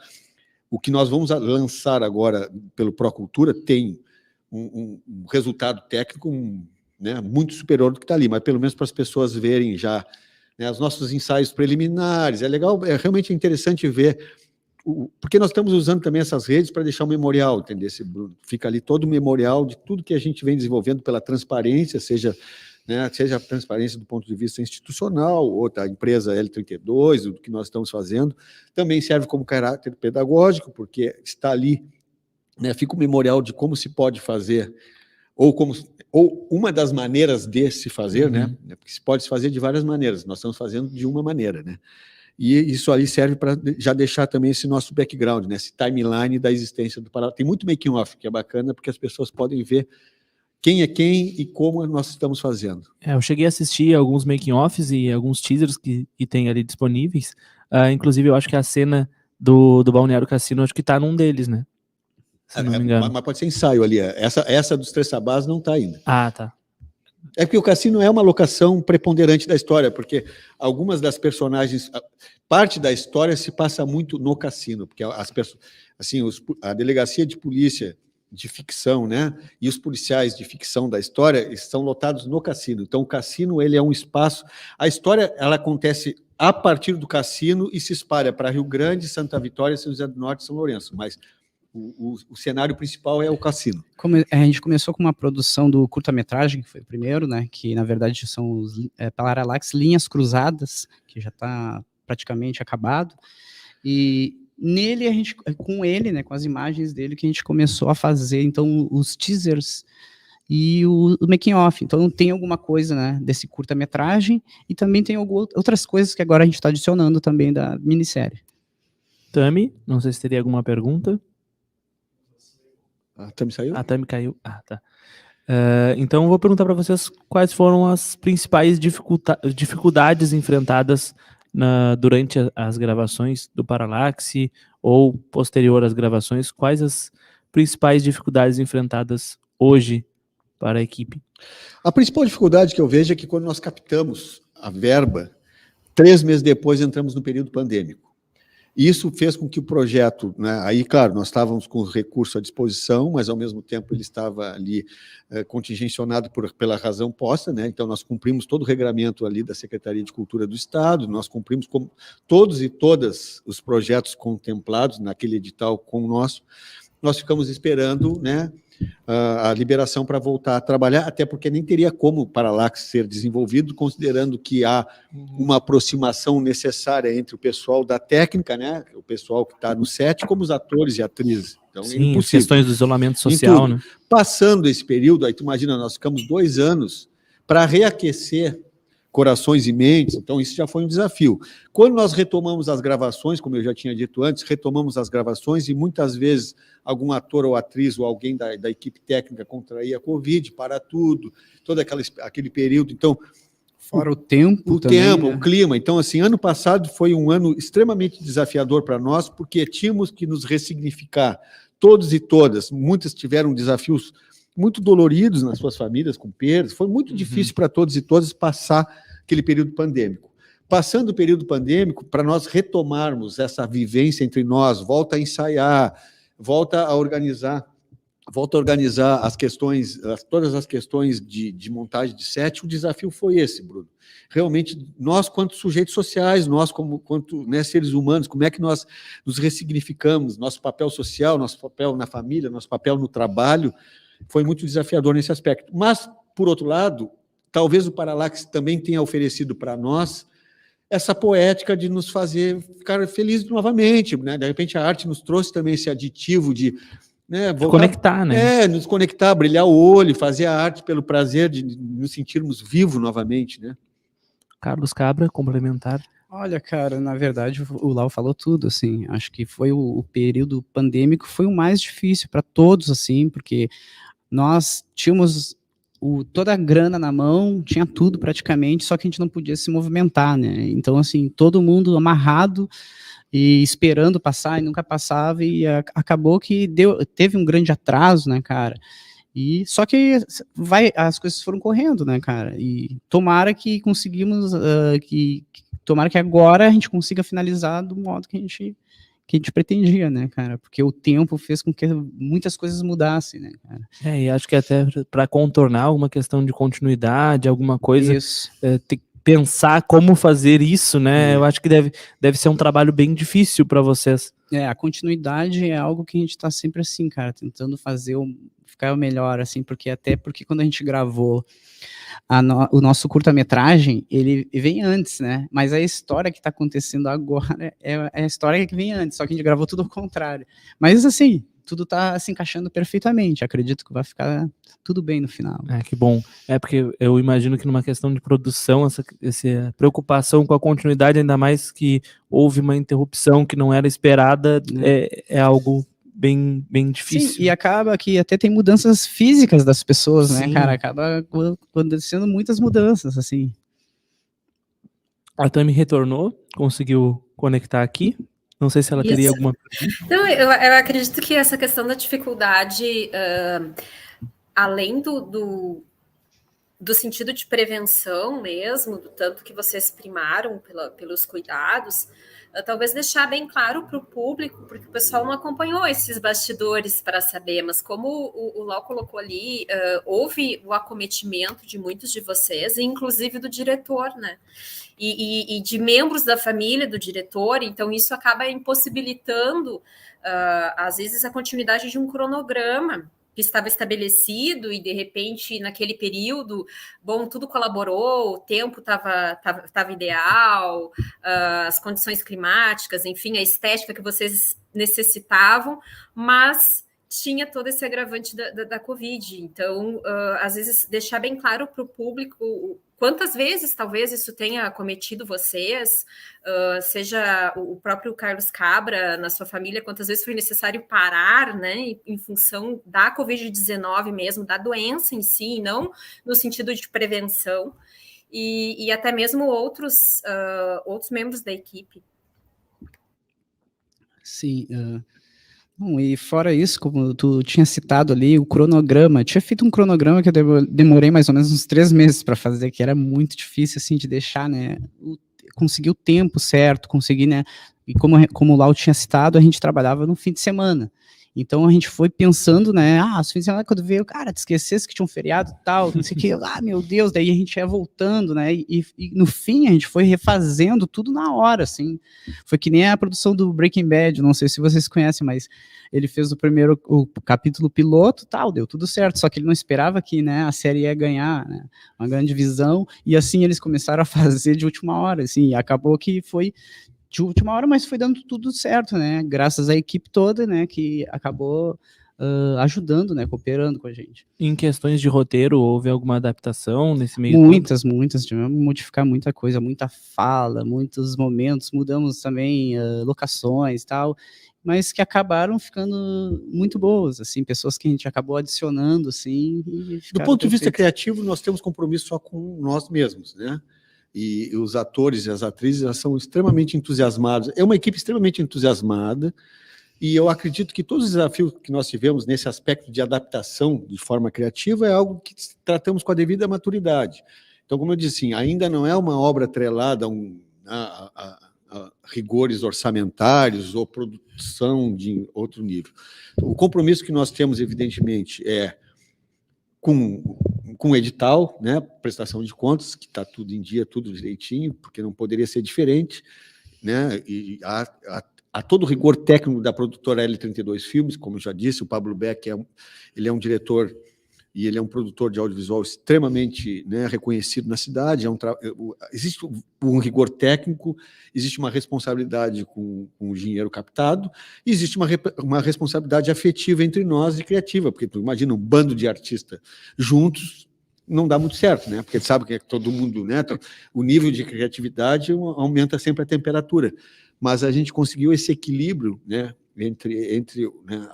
o que nós vamos lançar agora pelo Procultura tem um resultado técnico né, muito superior do que está ali, mas pelo menos para as pessoas verem já, né, os nossos ensaios preliminares. É legal, realmente interessante ver, porque nós estamos usando também essas redes para deixar um memorial, entendeu? Bruno? Fica ali todo o memorial de tudo que a gente vem desenvolvendo pela transparência, seja a transparência do ponto de vista institucional, ou da empresa L32, do que nós estamos fazendo. Também serve como caráter pedagógico, porque está ali, né, fica um memorial de como se pode fazer, ou uma das maneiras de se fazer, né? Porque se pode se fazer de várias maneiras, nós estamos fazendo de uma maneira, né? E isso ali serve para já deixar também esse nosso background, né, esse timeline da existência do Paralaxe. Tem muito making-off, que é bacana, porque as pessoas podem ver quem é quem e como nós estamos fazendo.
Eu cheguei a assistir alguns making-offs e alguns teasers que tem ali disponíveis. Inclusive, eu acho que a cena do Balneário Cassino, acho que está num deles, né? Se não me engano.
Mas pode ser ensaio ali. Essa dos Três Sabás não está ainda.
Ah, tá.
É porque o cassino é uma locação preponderante da história, porque algumas das personagens, parte da história se passa muito no cassino, porque a delegacia de polícia de ficção, né, e os policiais de ficção da história estão lotados no cassino. Então, o cassino, ele é um espaço... A história, ela acontece a partir do cassino e se espalha para Rio Grande, Santa Vitória, São José do Norte e São Lourenço, mas... O cenário principal é o cassino.
A gente começou com uma produção do curta-metragem, que foi o primeiro, né? Que na verdade são os Paralaxe Linhas Cruzadas, que já está praticamente acabado. E nele com ele, né? Com as imagens dele, que a gente começou a fazer então os teasers e o making-off. Então tem alguma coisa, né? Desse curta-metragem e também tem outras coisas que agora a gente está adicionando também da minissérie.
Tami, não sei se teria alguma pergunta.
A Tami saiu?
A Tami caiu. Ah, tá. Então eu vou perguntar para vocês quais foram as principais dificuldades enfrentadas durante as gravações do Paralaxe ou posterior às gravações. Quais as principais dificuldades enfrentadas hoje para a equipe?
A principal dificuldade que eu vejo é que quando nós captamos a verba, 3 meses depois entramos no período pandêmico. Isso fez com que o projeto, né, aí, claro, nós estávamos com o recurso à disposição, mas, ao mesmo tempo, ele estava ali contingencionado pela razão posta, né, então nós cumprimos todo o regramento ali da Secretaria de Cultura do Estado, nós cumprimos com todos e todas os projetos contemplados naquele edital com o nosso, nós ficamos esperando, né, a liberação para voltar a trabalhar, até porque nem teria como o Paralax ser desenvolvido, considerando que há uma aproximação necessária entre o pessoal da técnica, né, o pessoal que está no set, como os atores e atrizes. Então,
sim, as questões do isolamento social, né?
Passando esse período, aí tu imagina, nós ficamos 2 anos para reaquecer corações e mentes, então isso já foi um desafio. Quando nós retomamos as gravações, como eu já tinha dito antes, retomamos as gravações e muitas vezes algum ator ou atriz ou alguém da equipe técnica contraía Covid, para tudo, todo aquele período, então...
Fora o tempo
também, né?
O
clima. Então, assim, ano passado foi um ano extremamente desafiador para nós, porque tínhamos que nos ressignificar, todos e todas. Muitas tiveram desafios muito doloridos nas suas famílias, com perdas. Foi muito difícil para todos e todas passar aquele período pandêmico. Passando o período pandêmico, para nós retomarmos essa vivência entre nós, volta a ensaiar, volta a organizar as questões, todas as questões de montagem de set, o desafio foi esse, Bruno. Realmente, nós, quanto sujeitos sociais, nós, quanto né, seres humanos, como é que nós nos ressignificamos, nosso papel social, nosso papel na família, nosso papel no trabalho, foi muito desafiador nesse aspecto. Mas, por outro lado, talvez o Paralax também tenha oferecido para nós essa poética de nos fazer ficar felizes novamente, né? De repente, a arte nos trouxe também esse aditivo de... né,
conectar, né?
Nos conectar, brilhar o olho, fazer a arte pelo prazer de nos sentirmos vivos novamente, né?
Carlos Cabra, complementar.
Olha, cara, na verdade, o Lau falou tudo, assim, acho que foi o período pandêmico, foi o mais difícil para todos, assim, porque nós tínhamos toda a grana na mão, tinha tudo praticamente, só que a gente não podia se movimentar, né, então, assim, todo mundo amarrado e esperando passar, e nunca passava, e acabou que teve um grande atraso, né, cara, e só que as coisas foram correndo, né, cara, e tomara que conseguimos, tomara que agora a gente consiga finalizar do modo que a gente pretendia, né, cara, porque o tempo fez com que muitas coisas mudassem, né, cara.
E acho que até para contornar alguma questão de continuidade, alguma coisa, tem que pensar como fazer isso, né, eu acho que deve ser um trabalho bem difícil para vocês.
A continuidade é algo que a gente está sempre assim, cara, tentando ficar o melhor, assim, porque quando a gente gravou o nosso curta-metragem, ele vem antes, né, mas a história que está acontecendo agora é a história que vem antes, só que a gente gravou tudo ao contrário, mas assim, tudo está se encaixando perfeitamente, acredito que vai ficar tudo bem no final.
Que bom, porque eu imagino que numa questão de produção, essa preocupação com a continuidade, ainda mais que houve uma interrupção que não era esperada, é algo bem difícil.
Sim, e acaba que até tem mudanças físicas das pessoas, né,
sim,
cara, acaba acontecendo muitas mudanças, assim.
A Tami retornou, conseguiu conectar aqui, não sei se ela teria alguma pergunta.
Então, eu acredito que essa questão da dificuldade, além do sentido de prevenção mesmo, do tanto que vocês primaram pelos cuidados, talvez deixar bem claro para o público, porque o pessoal não acompanhou esses bastidores para saber, mas como o Lau colocou ali, houve o acometimento de muitos de vocês, inclusive do diretor, né? E de membros da família do diretor, então isso acaba impossibilitando, às vezes, a continuidade de um cronograma que estava estabelecido e, de repente, naquele período, bom, tudo colaborou, o tempo estava ideal, as condições climáticas, enfim, a estética que vocês necessitavam, mas tinha todo esse agravante da Covid. Então, às vezes, deixar bem claro para o público quantas vezes, talvez, isso tenha acometido vocês, seja o próprio Carlos Cabra, na sua família, quantas vezes foi necessário parar, né, em função da Covid-19 mesmo, da doença em si, não no sentido de prevenção, e até mesmo outros membros da equipe.
Sim, bom, e fora isso, como tu tinha citado ali, o cronograma, tinha feito um cronograma que eu demorei mais ou menos uns 3 meses para fazer, que era muito difícil, assim, de deixar, né, conseguir o tempo certo, conseguir, né, E como o Lau tinha citado, a gente trabalhava no fim de semana. Então a gente foi pensando, né? Os fins de semana, quando veio, cara, te esquecesse que tinha um feriado e tal, não sei o que, meu Deus, daí a gente ia voltando, né? E no fim a gente foi refazendo tudo na hora, assim. Foi que nem a produção do Breaking Bad, não sei se vocês conhecem, mas ele fez o capítulo piloto, tal, deu tudo certo, só que ele não esperava que, né, a série ia ganhar, né, uma grande visão, e assim eles começaram a fazer de última hora, assim, e acabou que foi de última hora, mas foi dando tudo certo, né? Graças à equipe toda, né? Que acabou ajudando, né? Cooperando com a gente.
Em questões de roteiro, houve alguma adaptação nesse meio
Muitas. Tivemos que modificar muita coisa, muita fala, muitos momentos, mudamos também locações e tal, mas que acabaram ficando muito boas, assim, pessoas que a gente acabou adicionando, assim.
Do ponto de vista criativo, nós temos compromisso só com nós mesmos, né? E os atores e as atrizes, elas são extremamente entusiasmados. É uma equipe extremamente entusiasmada, e eu acredito que todos os desafios que nós tivemos nesse aspecto de adaptação de forma criativa é algo que tratamos com a devida maturidade. Então, como eu disse, assim, ainda não é uma obra atrelada a rigores orçamentários ou produção de outro nível. O compromisso que nós temos, evidentemente, é com o edital, né, prestação de contas, que está tudo em dia, tudo direitinho, porque não poderia ser diferente, né, e há todo o rigor técnico da produtora L32 Filmes, como eu já disse, o Pablo Beck ele é um diretor e ele é um produtor de audiovisual extremamente, né, reconhecido na cidade. Existe um rigor técnico, existe uma responsabilidade com o dinheiro captado, e existe uma responsabilidade afetiva entre nós e criativa, porque tu imagina um bando de artistas juntos, não dá muito certo, né? Porque sabe que é todo mundo, né? O nível de criatividade aumenta sempre a temperatura, mas a gente conseguiu esse equilíbrio, né, entre né,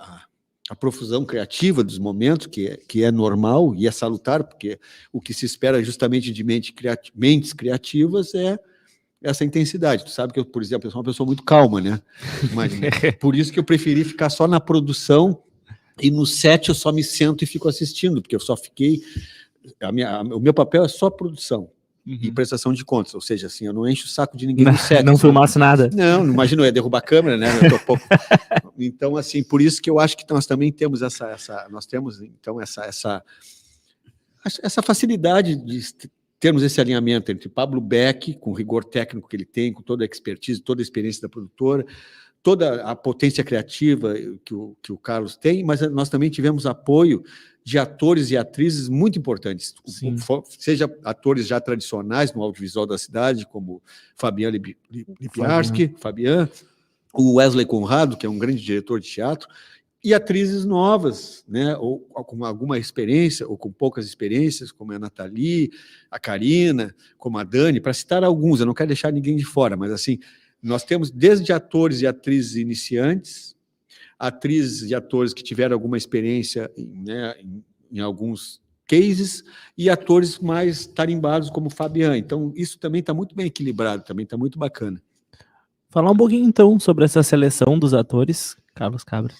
a profusão criativa dos momentos, que é normal e é salutar, porque o que se espera justamente de mentes criativas é essa intensidade. Tu sabe que eu, por exemplo, sou uma pessoa muito calma, né? Imagina. Por isso que eu preferi ficar só na produção, e no set eu só me sento e fico assistindo, porque eu só fiquei... o meu papel é só produção. E prestação de contas, ou seja, assim, eu não encho o saco de ninguém no set.
Não filmasse nada.
Não imagino, eu ia derrubar a câmera, né? Então, assim, por isso que eu acho que nós também temos essa facilidade de termos esse alinhamento entre Pablo Beck, com o rigor técnico que ele tem, com toda a expertise, toda a experiência da produtora, toda a potência criativa que o Carlos tem, mas nós também tivemos apoio de atores e atrizes muito importantes, seja atores já tradicionais no audiovisual da cidade, como Fabian Lipiarski, o Wesley Conrado, que é um grande diretor de teatro, e atrizes novas, né, ou com alguma experiência, ou com poucas experiências, como a Nathalie, a Karina, como a Dani, para citar alguns, eu não quero deixar ninguém de fora, mas assim, nós temos desde atores e atrizes iniciantes, atrizes e atores que tiveram alguma experiência, né, em alguns cases, e atores mais tarimbados como o Fabian. Então, isso também está muito bem equilibrado, também está muito bacana.
Falar um pouquinho, então, sobre essa seleção dos atores, Carlos Cabra.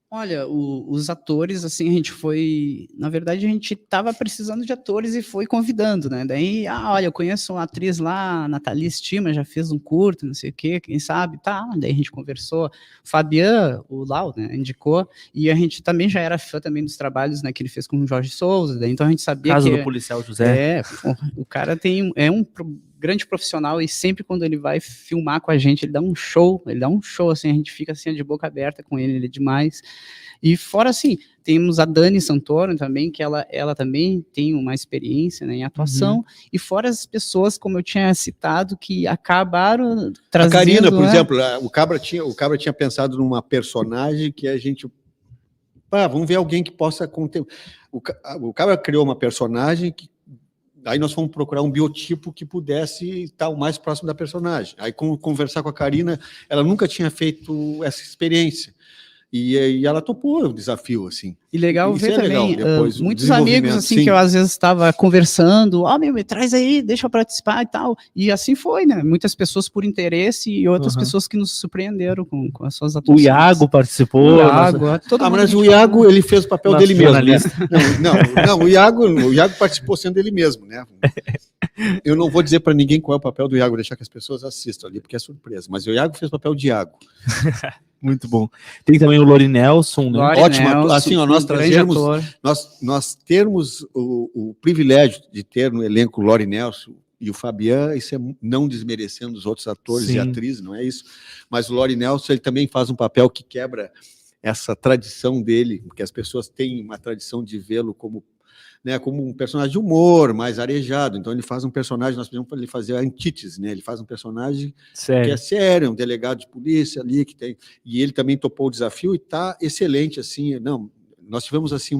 Olha, os atores, assim, a gente foi... Na verdade, a gente estava precisando de atores e foi convidando, né? Daí, olha, eu conheço uma atriz lá, a Nathalie Estima, já fez um curto, não sei o quê, quem sabe, tá. Daí a gente conversou. Fabian, o Lau, né, indicou, e a gente também já era fã também dos trabalhos, né, que ele fez com o Jorge Souza, daí, então a gente sabia
Caso do policial José.
O cara é um grande profissional, e sempre quando ele vai filmar com a gente, ele dá um show, assim, a gente fica assim de boca aberta com ele é demais. E fora assim, temos a Dani Santoro também, que ela também tem uma experiência, né, em atuação, e fora as pessoas, como eu tinha citado, que acabaram trazendo... A
Karina, por exemplo, o Cabra tinha pensado numa personagem que a gente... vamos ver alguém que possa... O Cabra criou uma personagem que aí nós fomos procurar um biotipo que pudesse estar o mais próximo da personagem. Aí, conversar com a Karina, ela nunca tinha feito essa experiência. E ela topou o desafio, assim.
E legal
Isso
ver
é
também,
legal, depois, o
muitos amigos,
desenvolvimento,
assim,
sim.
que eu às vezes estava conversando, me traz aí, deixa eu participar e tal, e assim foi, né, muitas pessoas por interesse e outras pessoas que nos surpreenderam com as suas
O
atuações.
Iago participou.
O Iago, todo mundo
Mas
que
o
a gente
Iago,
falou.
ele fez o papel
Nosso
dele mesmo, né?
jornalista.
Não, o Iago participou sendo ele mesmo, né? Eu não vou dizer para ninguém qual é o papel do Iago, deixar que as pessoas assistam ali, porque é surpresa. Mas o Iago fez o papel de Iago.
Muito bom. Tem também o Lori Nelson, né?
Lori
Ótimo,
Nelson,
assim, ó, nós
grande
trazermos,
ator.
nós termos o privilégio de ter no elenco o Lori Nelson e o Fabian, isso é não desmerecendo os outros atores e atrizes, não é isso? Mas o Lori Nelson, ele também faz um papel que quebra essa tradição dele, porque as pessoas têm uma tradição de vê-lo como, né, como um personagem de humor, mais arejado. Então ele faz um personagem, nós pedimos para ele fazer a antítese, né? Ele faz um personagem que é sério, um delegado de polícia ali que tem, e ele também topou o desafio e está excelente, assim. Não, nós tivemos assim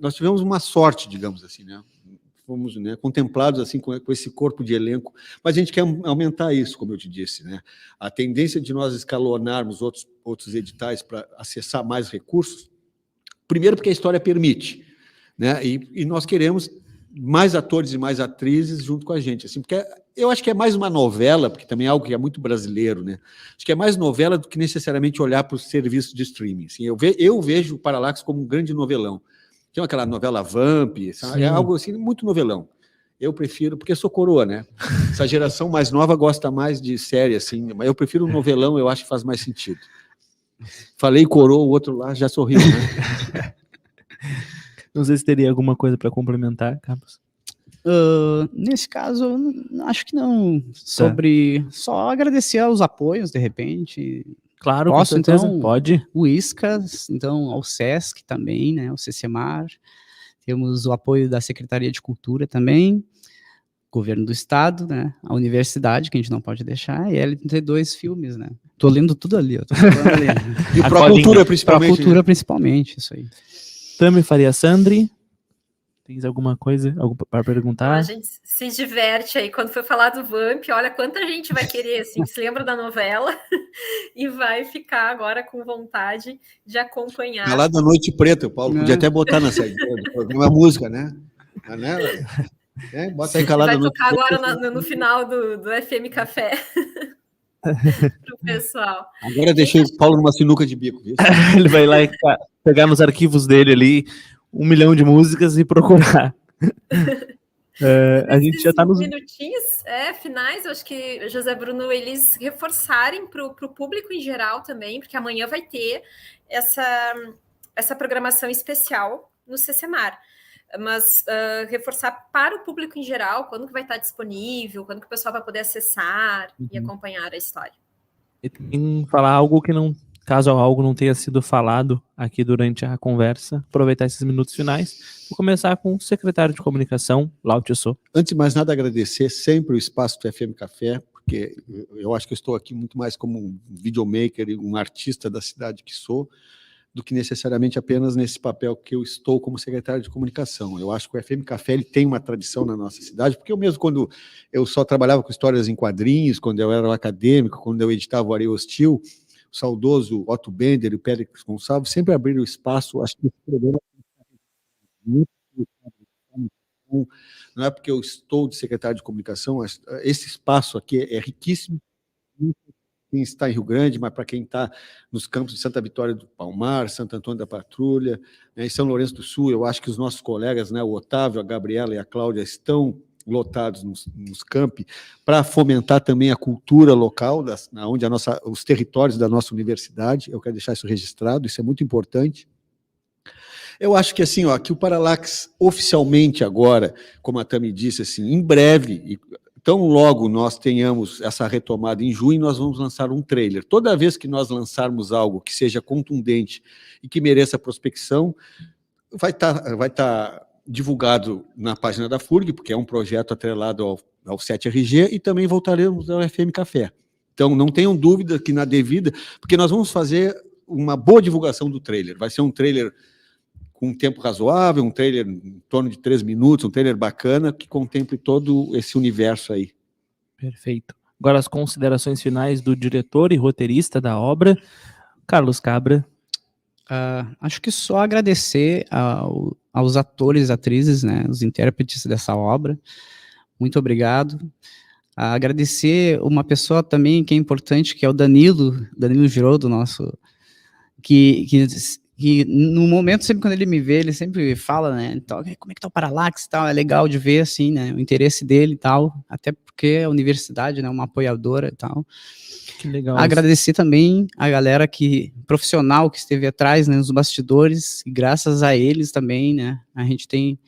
nós tivemos uma sorte, digamos assim, né? Fomos, né, contemplados assim com esse corpo de elenco, mas a gente quer aumentar isso, como eu te disse, né? A tendência de nós escalonarmos outros editais para acessar mais recursos. Primeiro, porque a história permite, né? E nós queremos mais atores e mais atrizes junto com a gente, assim, porque eu acho que é mais uma novela, porque também é algo que é muito brasileiro, né? Acho que é mais novela do que necessariamente olhar para os serviços de streaming. Assim, eu vejo o Paralax como um grande novelão. Tem aquela novela Vamp, sabe? É algo assim muito novelão. Eu prefiro, porque sou coroa, né? Essa geração mais nova gosta mais de série, assim, mas eu prefiro um novelão, eu acho que faz mais sentido. Falei coroa, o outro lá já sorriu, né?
Não sei se teria alguma coisa para complementar, Carlos.
Nesse caso, acho que não. Só agradecer aos apoios, de repente.
Claro,
Posso,
com certeza,
então,
pode.
O ISCAS, então, ao SESC também, né? O CCMAR. Temos o apoio da Secretaria de Cultura também. Governo do Estado, né? A universidade, que a gente não pode deixar, e LT2 Filmes, né? Tô lendo tudo ali, ó. Tô falando ali.
E para a cultura, principalmente.
Para a cultura, principalmente, isso aí.
Tami Faria Sandri, tens alguma coisa para perguntar?
A gente se diverte aí. Quando foi falar do Vamp, olha quanta gente vai querer, assim, se lembra da novela e vai ficar agora com vontade de acompanhar.
Lá da Noite Preta, o Paulo podia até botar na saída do programa a música, né? Bota aí Calada
vai
Noite
tocar
Preta.
agora no final do FM Café pro pessoal.
Agora deixei o Paulo numa sinuca de bico. Viu?
Ele vai lá e pegar nos arquivos dele ali 1 milhão de músicas e procurar. A gente já está nos
minutinhos finais. Eu acho que, José Bruno, eles reforçarem para o público em geral também, porque amanhã vai ter essa programação especial no CCMAR. Mas reforçar para o público em geral quando que vai estar disponível, quando que o pessoal vai poder acessar e acompanhar a história.
E também falar algo que não, caso algo não tenha sido falado aqui durante a conversa, aproveitar esses minutos finais. Vou começar com o secretário de comunicação, Lau Sou.
Antes de mais nada, agradecer sempre o espaço do FM Café, porque eu acho que eu estou aqui muito mais como um videomaker e um artista da cidade que sou, do que necessariamente apenas nesse papel que eu estou como secretário de comunicação. Eu acho que o FM Café ele tem uma tradição na nossa cidade, porque eu mesmo, quando eu só trabalhava com histórias em quadrinhos, quando eu era acadêmico, quando eu editava o Areia Hostil, o saudoso Otto Bender e o Pérez Gonçalves sempre abriram espaço, acho que esse programa não é porque eu estou de secretário de comunicação, esse espaço aqui é riquíssimo, quem está em Rio Grande, mas para quem está nos campos de Santa Vitória do Palmar, Santo Antônio da Patrulha, né, em São Lourenço do Sul, eu acho que os nossos colegas, né, o Otávio, a Gabriela e a Cláudia, estão lotados nos campi para fomentar também a cultura local, onde os territórios da nossa universidade. Eu quero deixar isso registrado, isso é muito importante. Eu acho que assim, que o Paralax oficialmente agora, como a Tami disse, assim, em breve, tão logo nós tenhamos essa retomada em junho, nós vamos lançar um trailer. Toda vez que nós lançarmos algo que seja contundente e que mereça prospecção, vai estar divulgado na página da FURG, porque é um projeto atrelado ao 7RG, e também voltaremos ao FM Café. Então, não tenham dúvida que na devida, porque nós vamos fazer uma boa divulgação do trailer. Vai ser um trailer com um tempo razoável, um trailer em torno de 3 minutos, um trailer bacana, que contemple todo esse universo aí.
Perfeito. Agora as considerações finais do diretor e roteirista da obra, Carlos Cabra.
Acho que só agradecer aos atores, atrizes, né, os intérpretes dessa obra. Muito obrigado. Agradecer uma pessoa também que é importante, que é o Danilo Giroldo, nosso, que no momento, sempre quando ele me vê, ele sempre fala, né, então, como é que tá o Paralax e tal, é legal de ver, assim, né, o interesse dele e tal, até porque a universidade, né, uma apoiadora e tal.
Que legal.
Agradecer também a galera profissional que esteve atrás, né, nos bastidores, e graças a eles também, né, a gente tem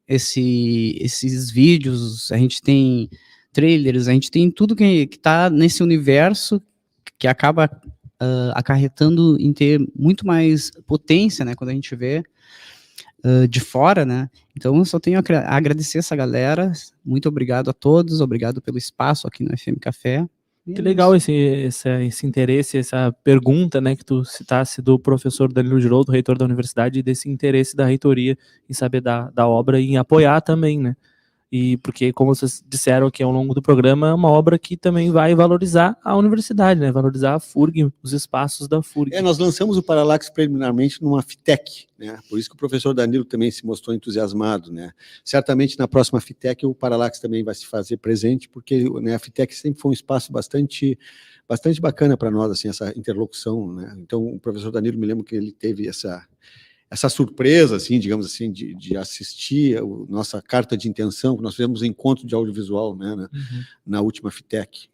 esses vídeos, a gente tem trailers, a gente tem tudo que tá nesse universo que acaba acarretando em ter muito mais potência, né, quando a gente vê de fora, né, então eu só tenho a agradecer essa galera, muito obrigado a todos, obrigado pelo espaço aqui no FM Café.
Que legal esse interesse, essa pergunta, né, que tu citasse do professor Danilo Giroldo, reitor da universidade, e desse interesse da reitoria em saber da obra e em apoiar também, né? E porque, como vocês disseram aqui ao longo do programa, é uma obra que também vai valorizar a universidade, né? Valorizar a FURG, os espaços da FURG.
Nós lançamos o Paralax preliminarmente numa FITEC, né? Por isso que o professor Danilo também se mostrou entusiasmado, né? Certamente na próxima FITEC o Paralax também vai se fazer presente, porque, né, a FITEC sempre foi um espaço bastante bacana para nós, assim, essa interlocução, né? Então o professor Danilo, me lembro que ele teve essa surpresa, assim, digamos assim, de assistir a nossa carta de intenção, que nós fizemos um encontro de audiovisual, né, na última FITEC.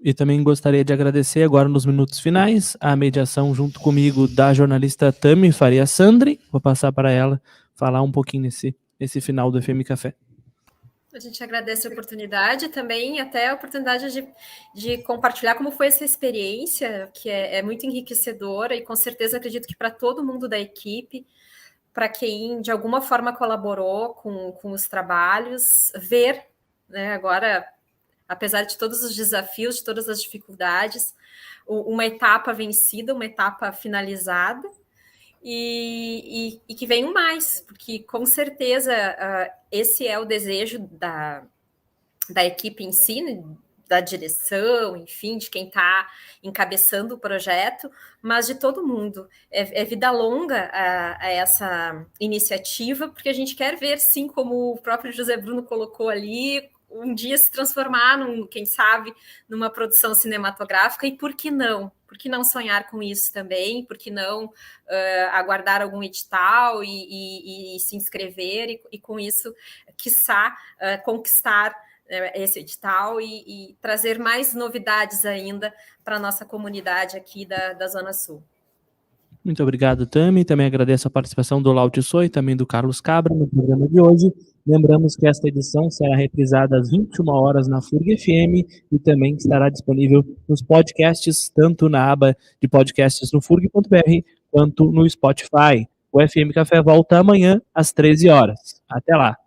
E também gostaria de agradecer agora nos minutos finais a mediação junto comigo da jornalista Tami Faria Sandri. Vou passar para ela falar um pouquinho nesse final do FM Café.
A gente agradece a oportunidade também, até a oportunidade de compartilhar como foi essa experiência, que é muito enriquecedora, e com certeza acredito que para todo mundo da equipe, para quem de alguma forma colaborou com os trabalhos, ver, né, agora, apesar de todos os desafios, de todas as dificuldades, uma etapa vencida, uma etapa finalizada, e que venham mais, porque com certeza esse é o desejo da equipe em si, né, da direção, enfim, de quem está encabeçando o projeto, mas de todo mundo. É vida longa a essa iniciativa, porque a gente quer ver, sim, como o próprio José Bruno colocou ali, um dia se transformar, quem sabe, numa produção cinematográfica, e por que não? Por que não sonhar com isso também? Por que não aguardar algum edital e se inscrever e com isso, quiçá, conquistar esse edital e trazer mais novidades ainda para a nossa comunidade aqui da Zona Sul.
Muito obrigado, Tami. Também agradeço a participação do Lau Tissot e também do Carlos Cabra no programa de hoje. Lembramos que esta edição será reprisada às 21 horas na FURG FM e também estará disponível nos podcasts, tanto na aba de podcasts no furg.br quanto no Spotify. O FM Café volta amanhã às 13 horas. Até lá!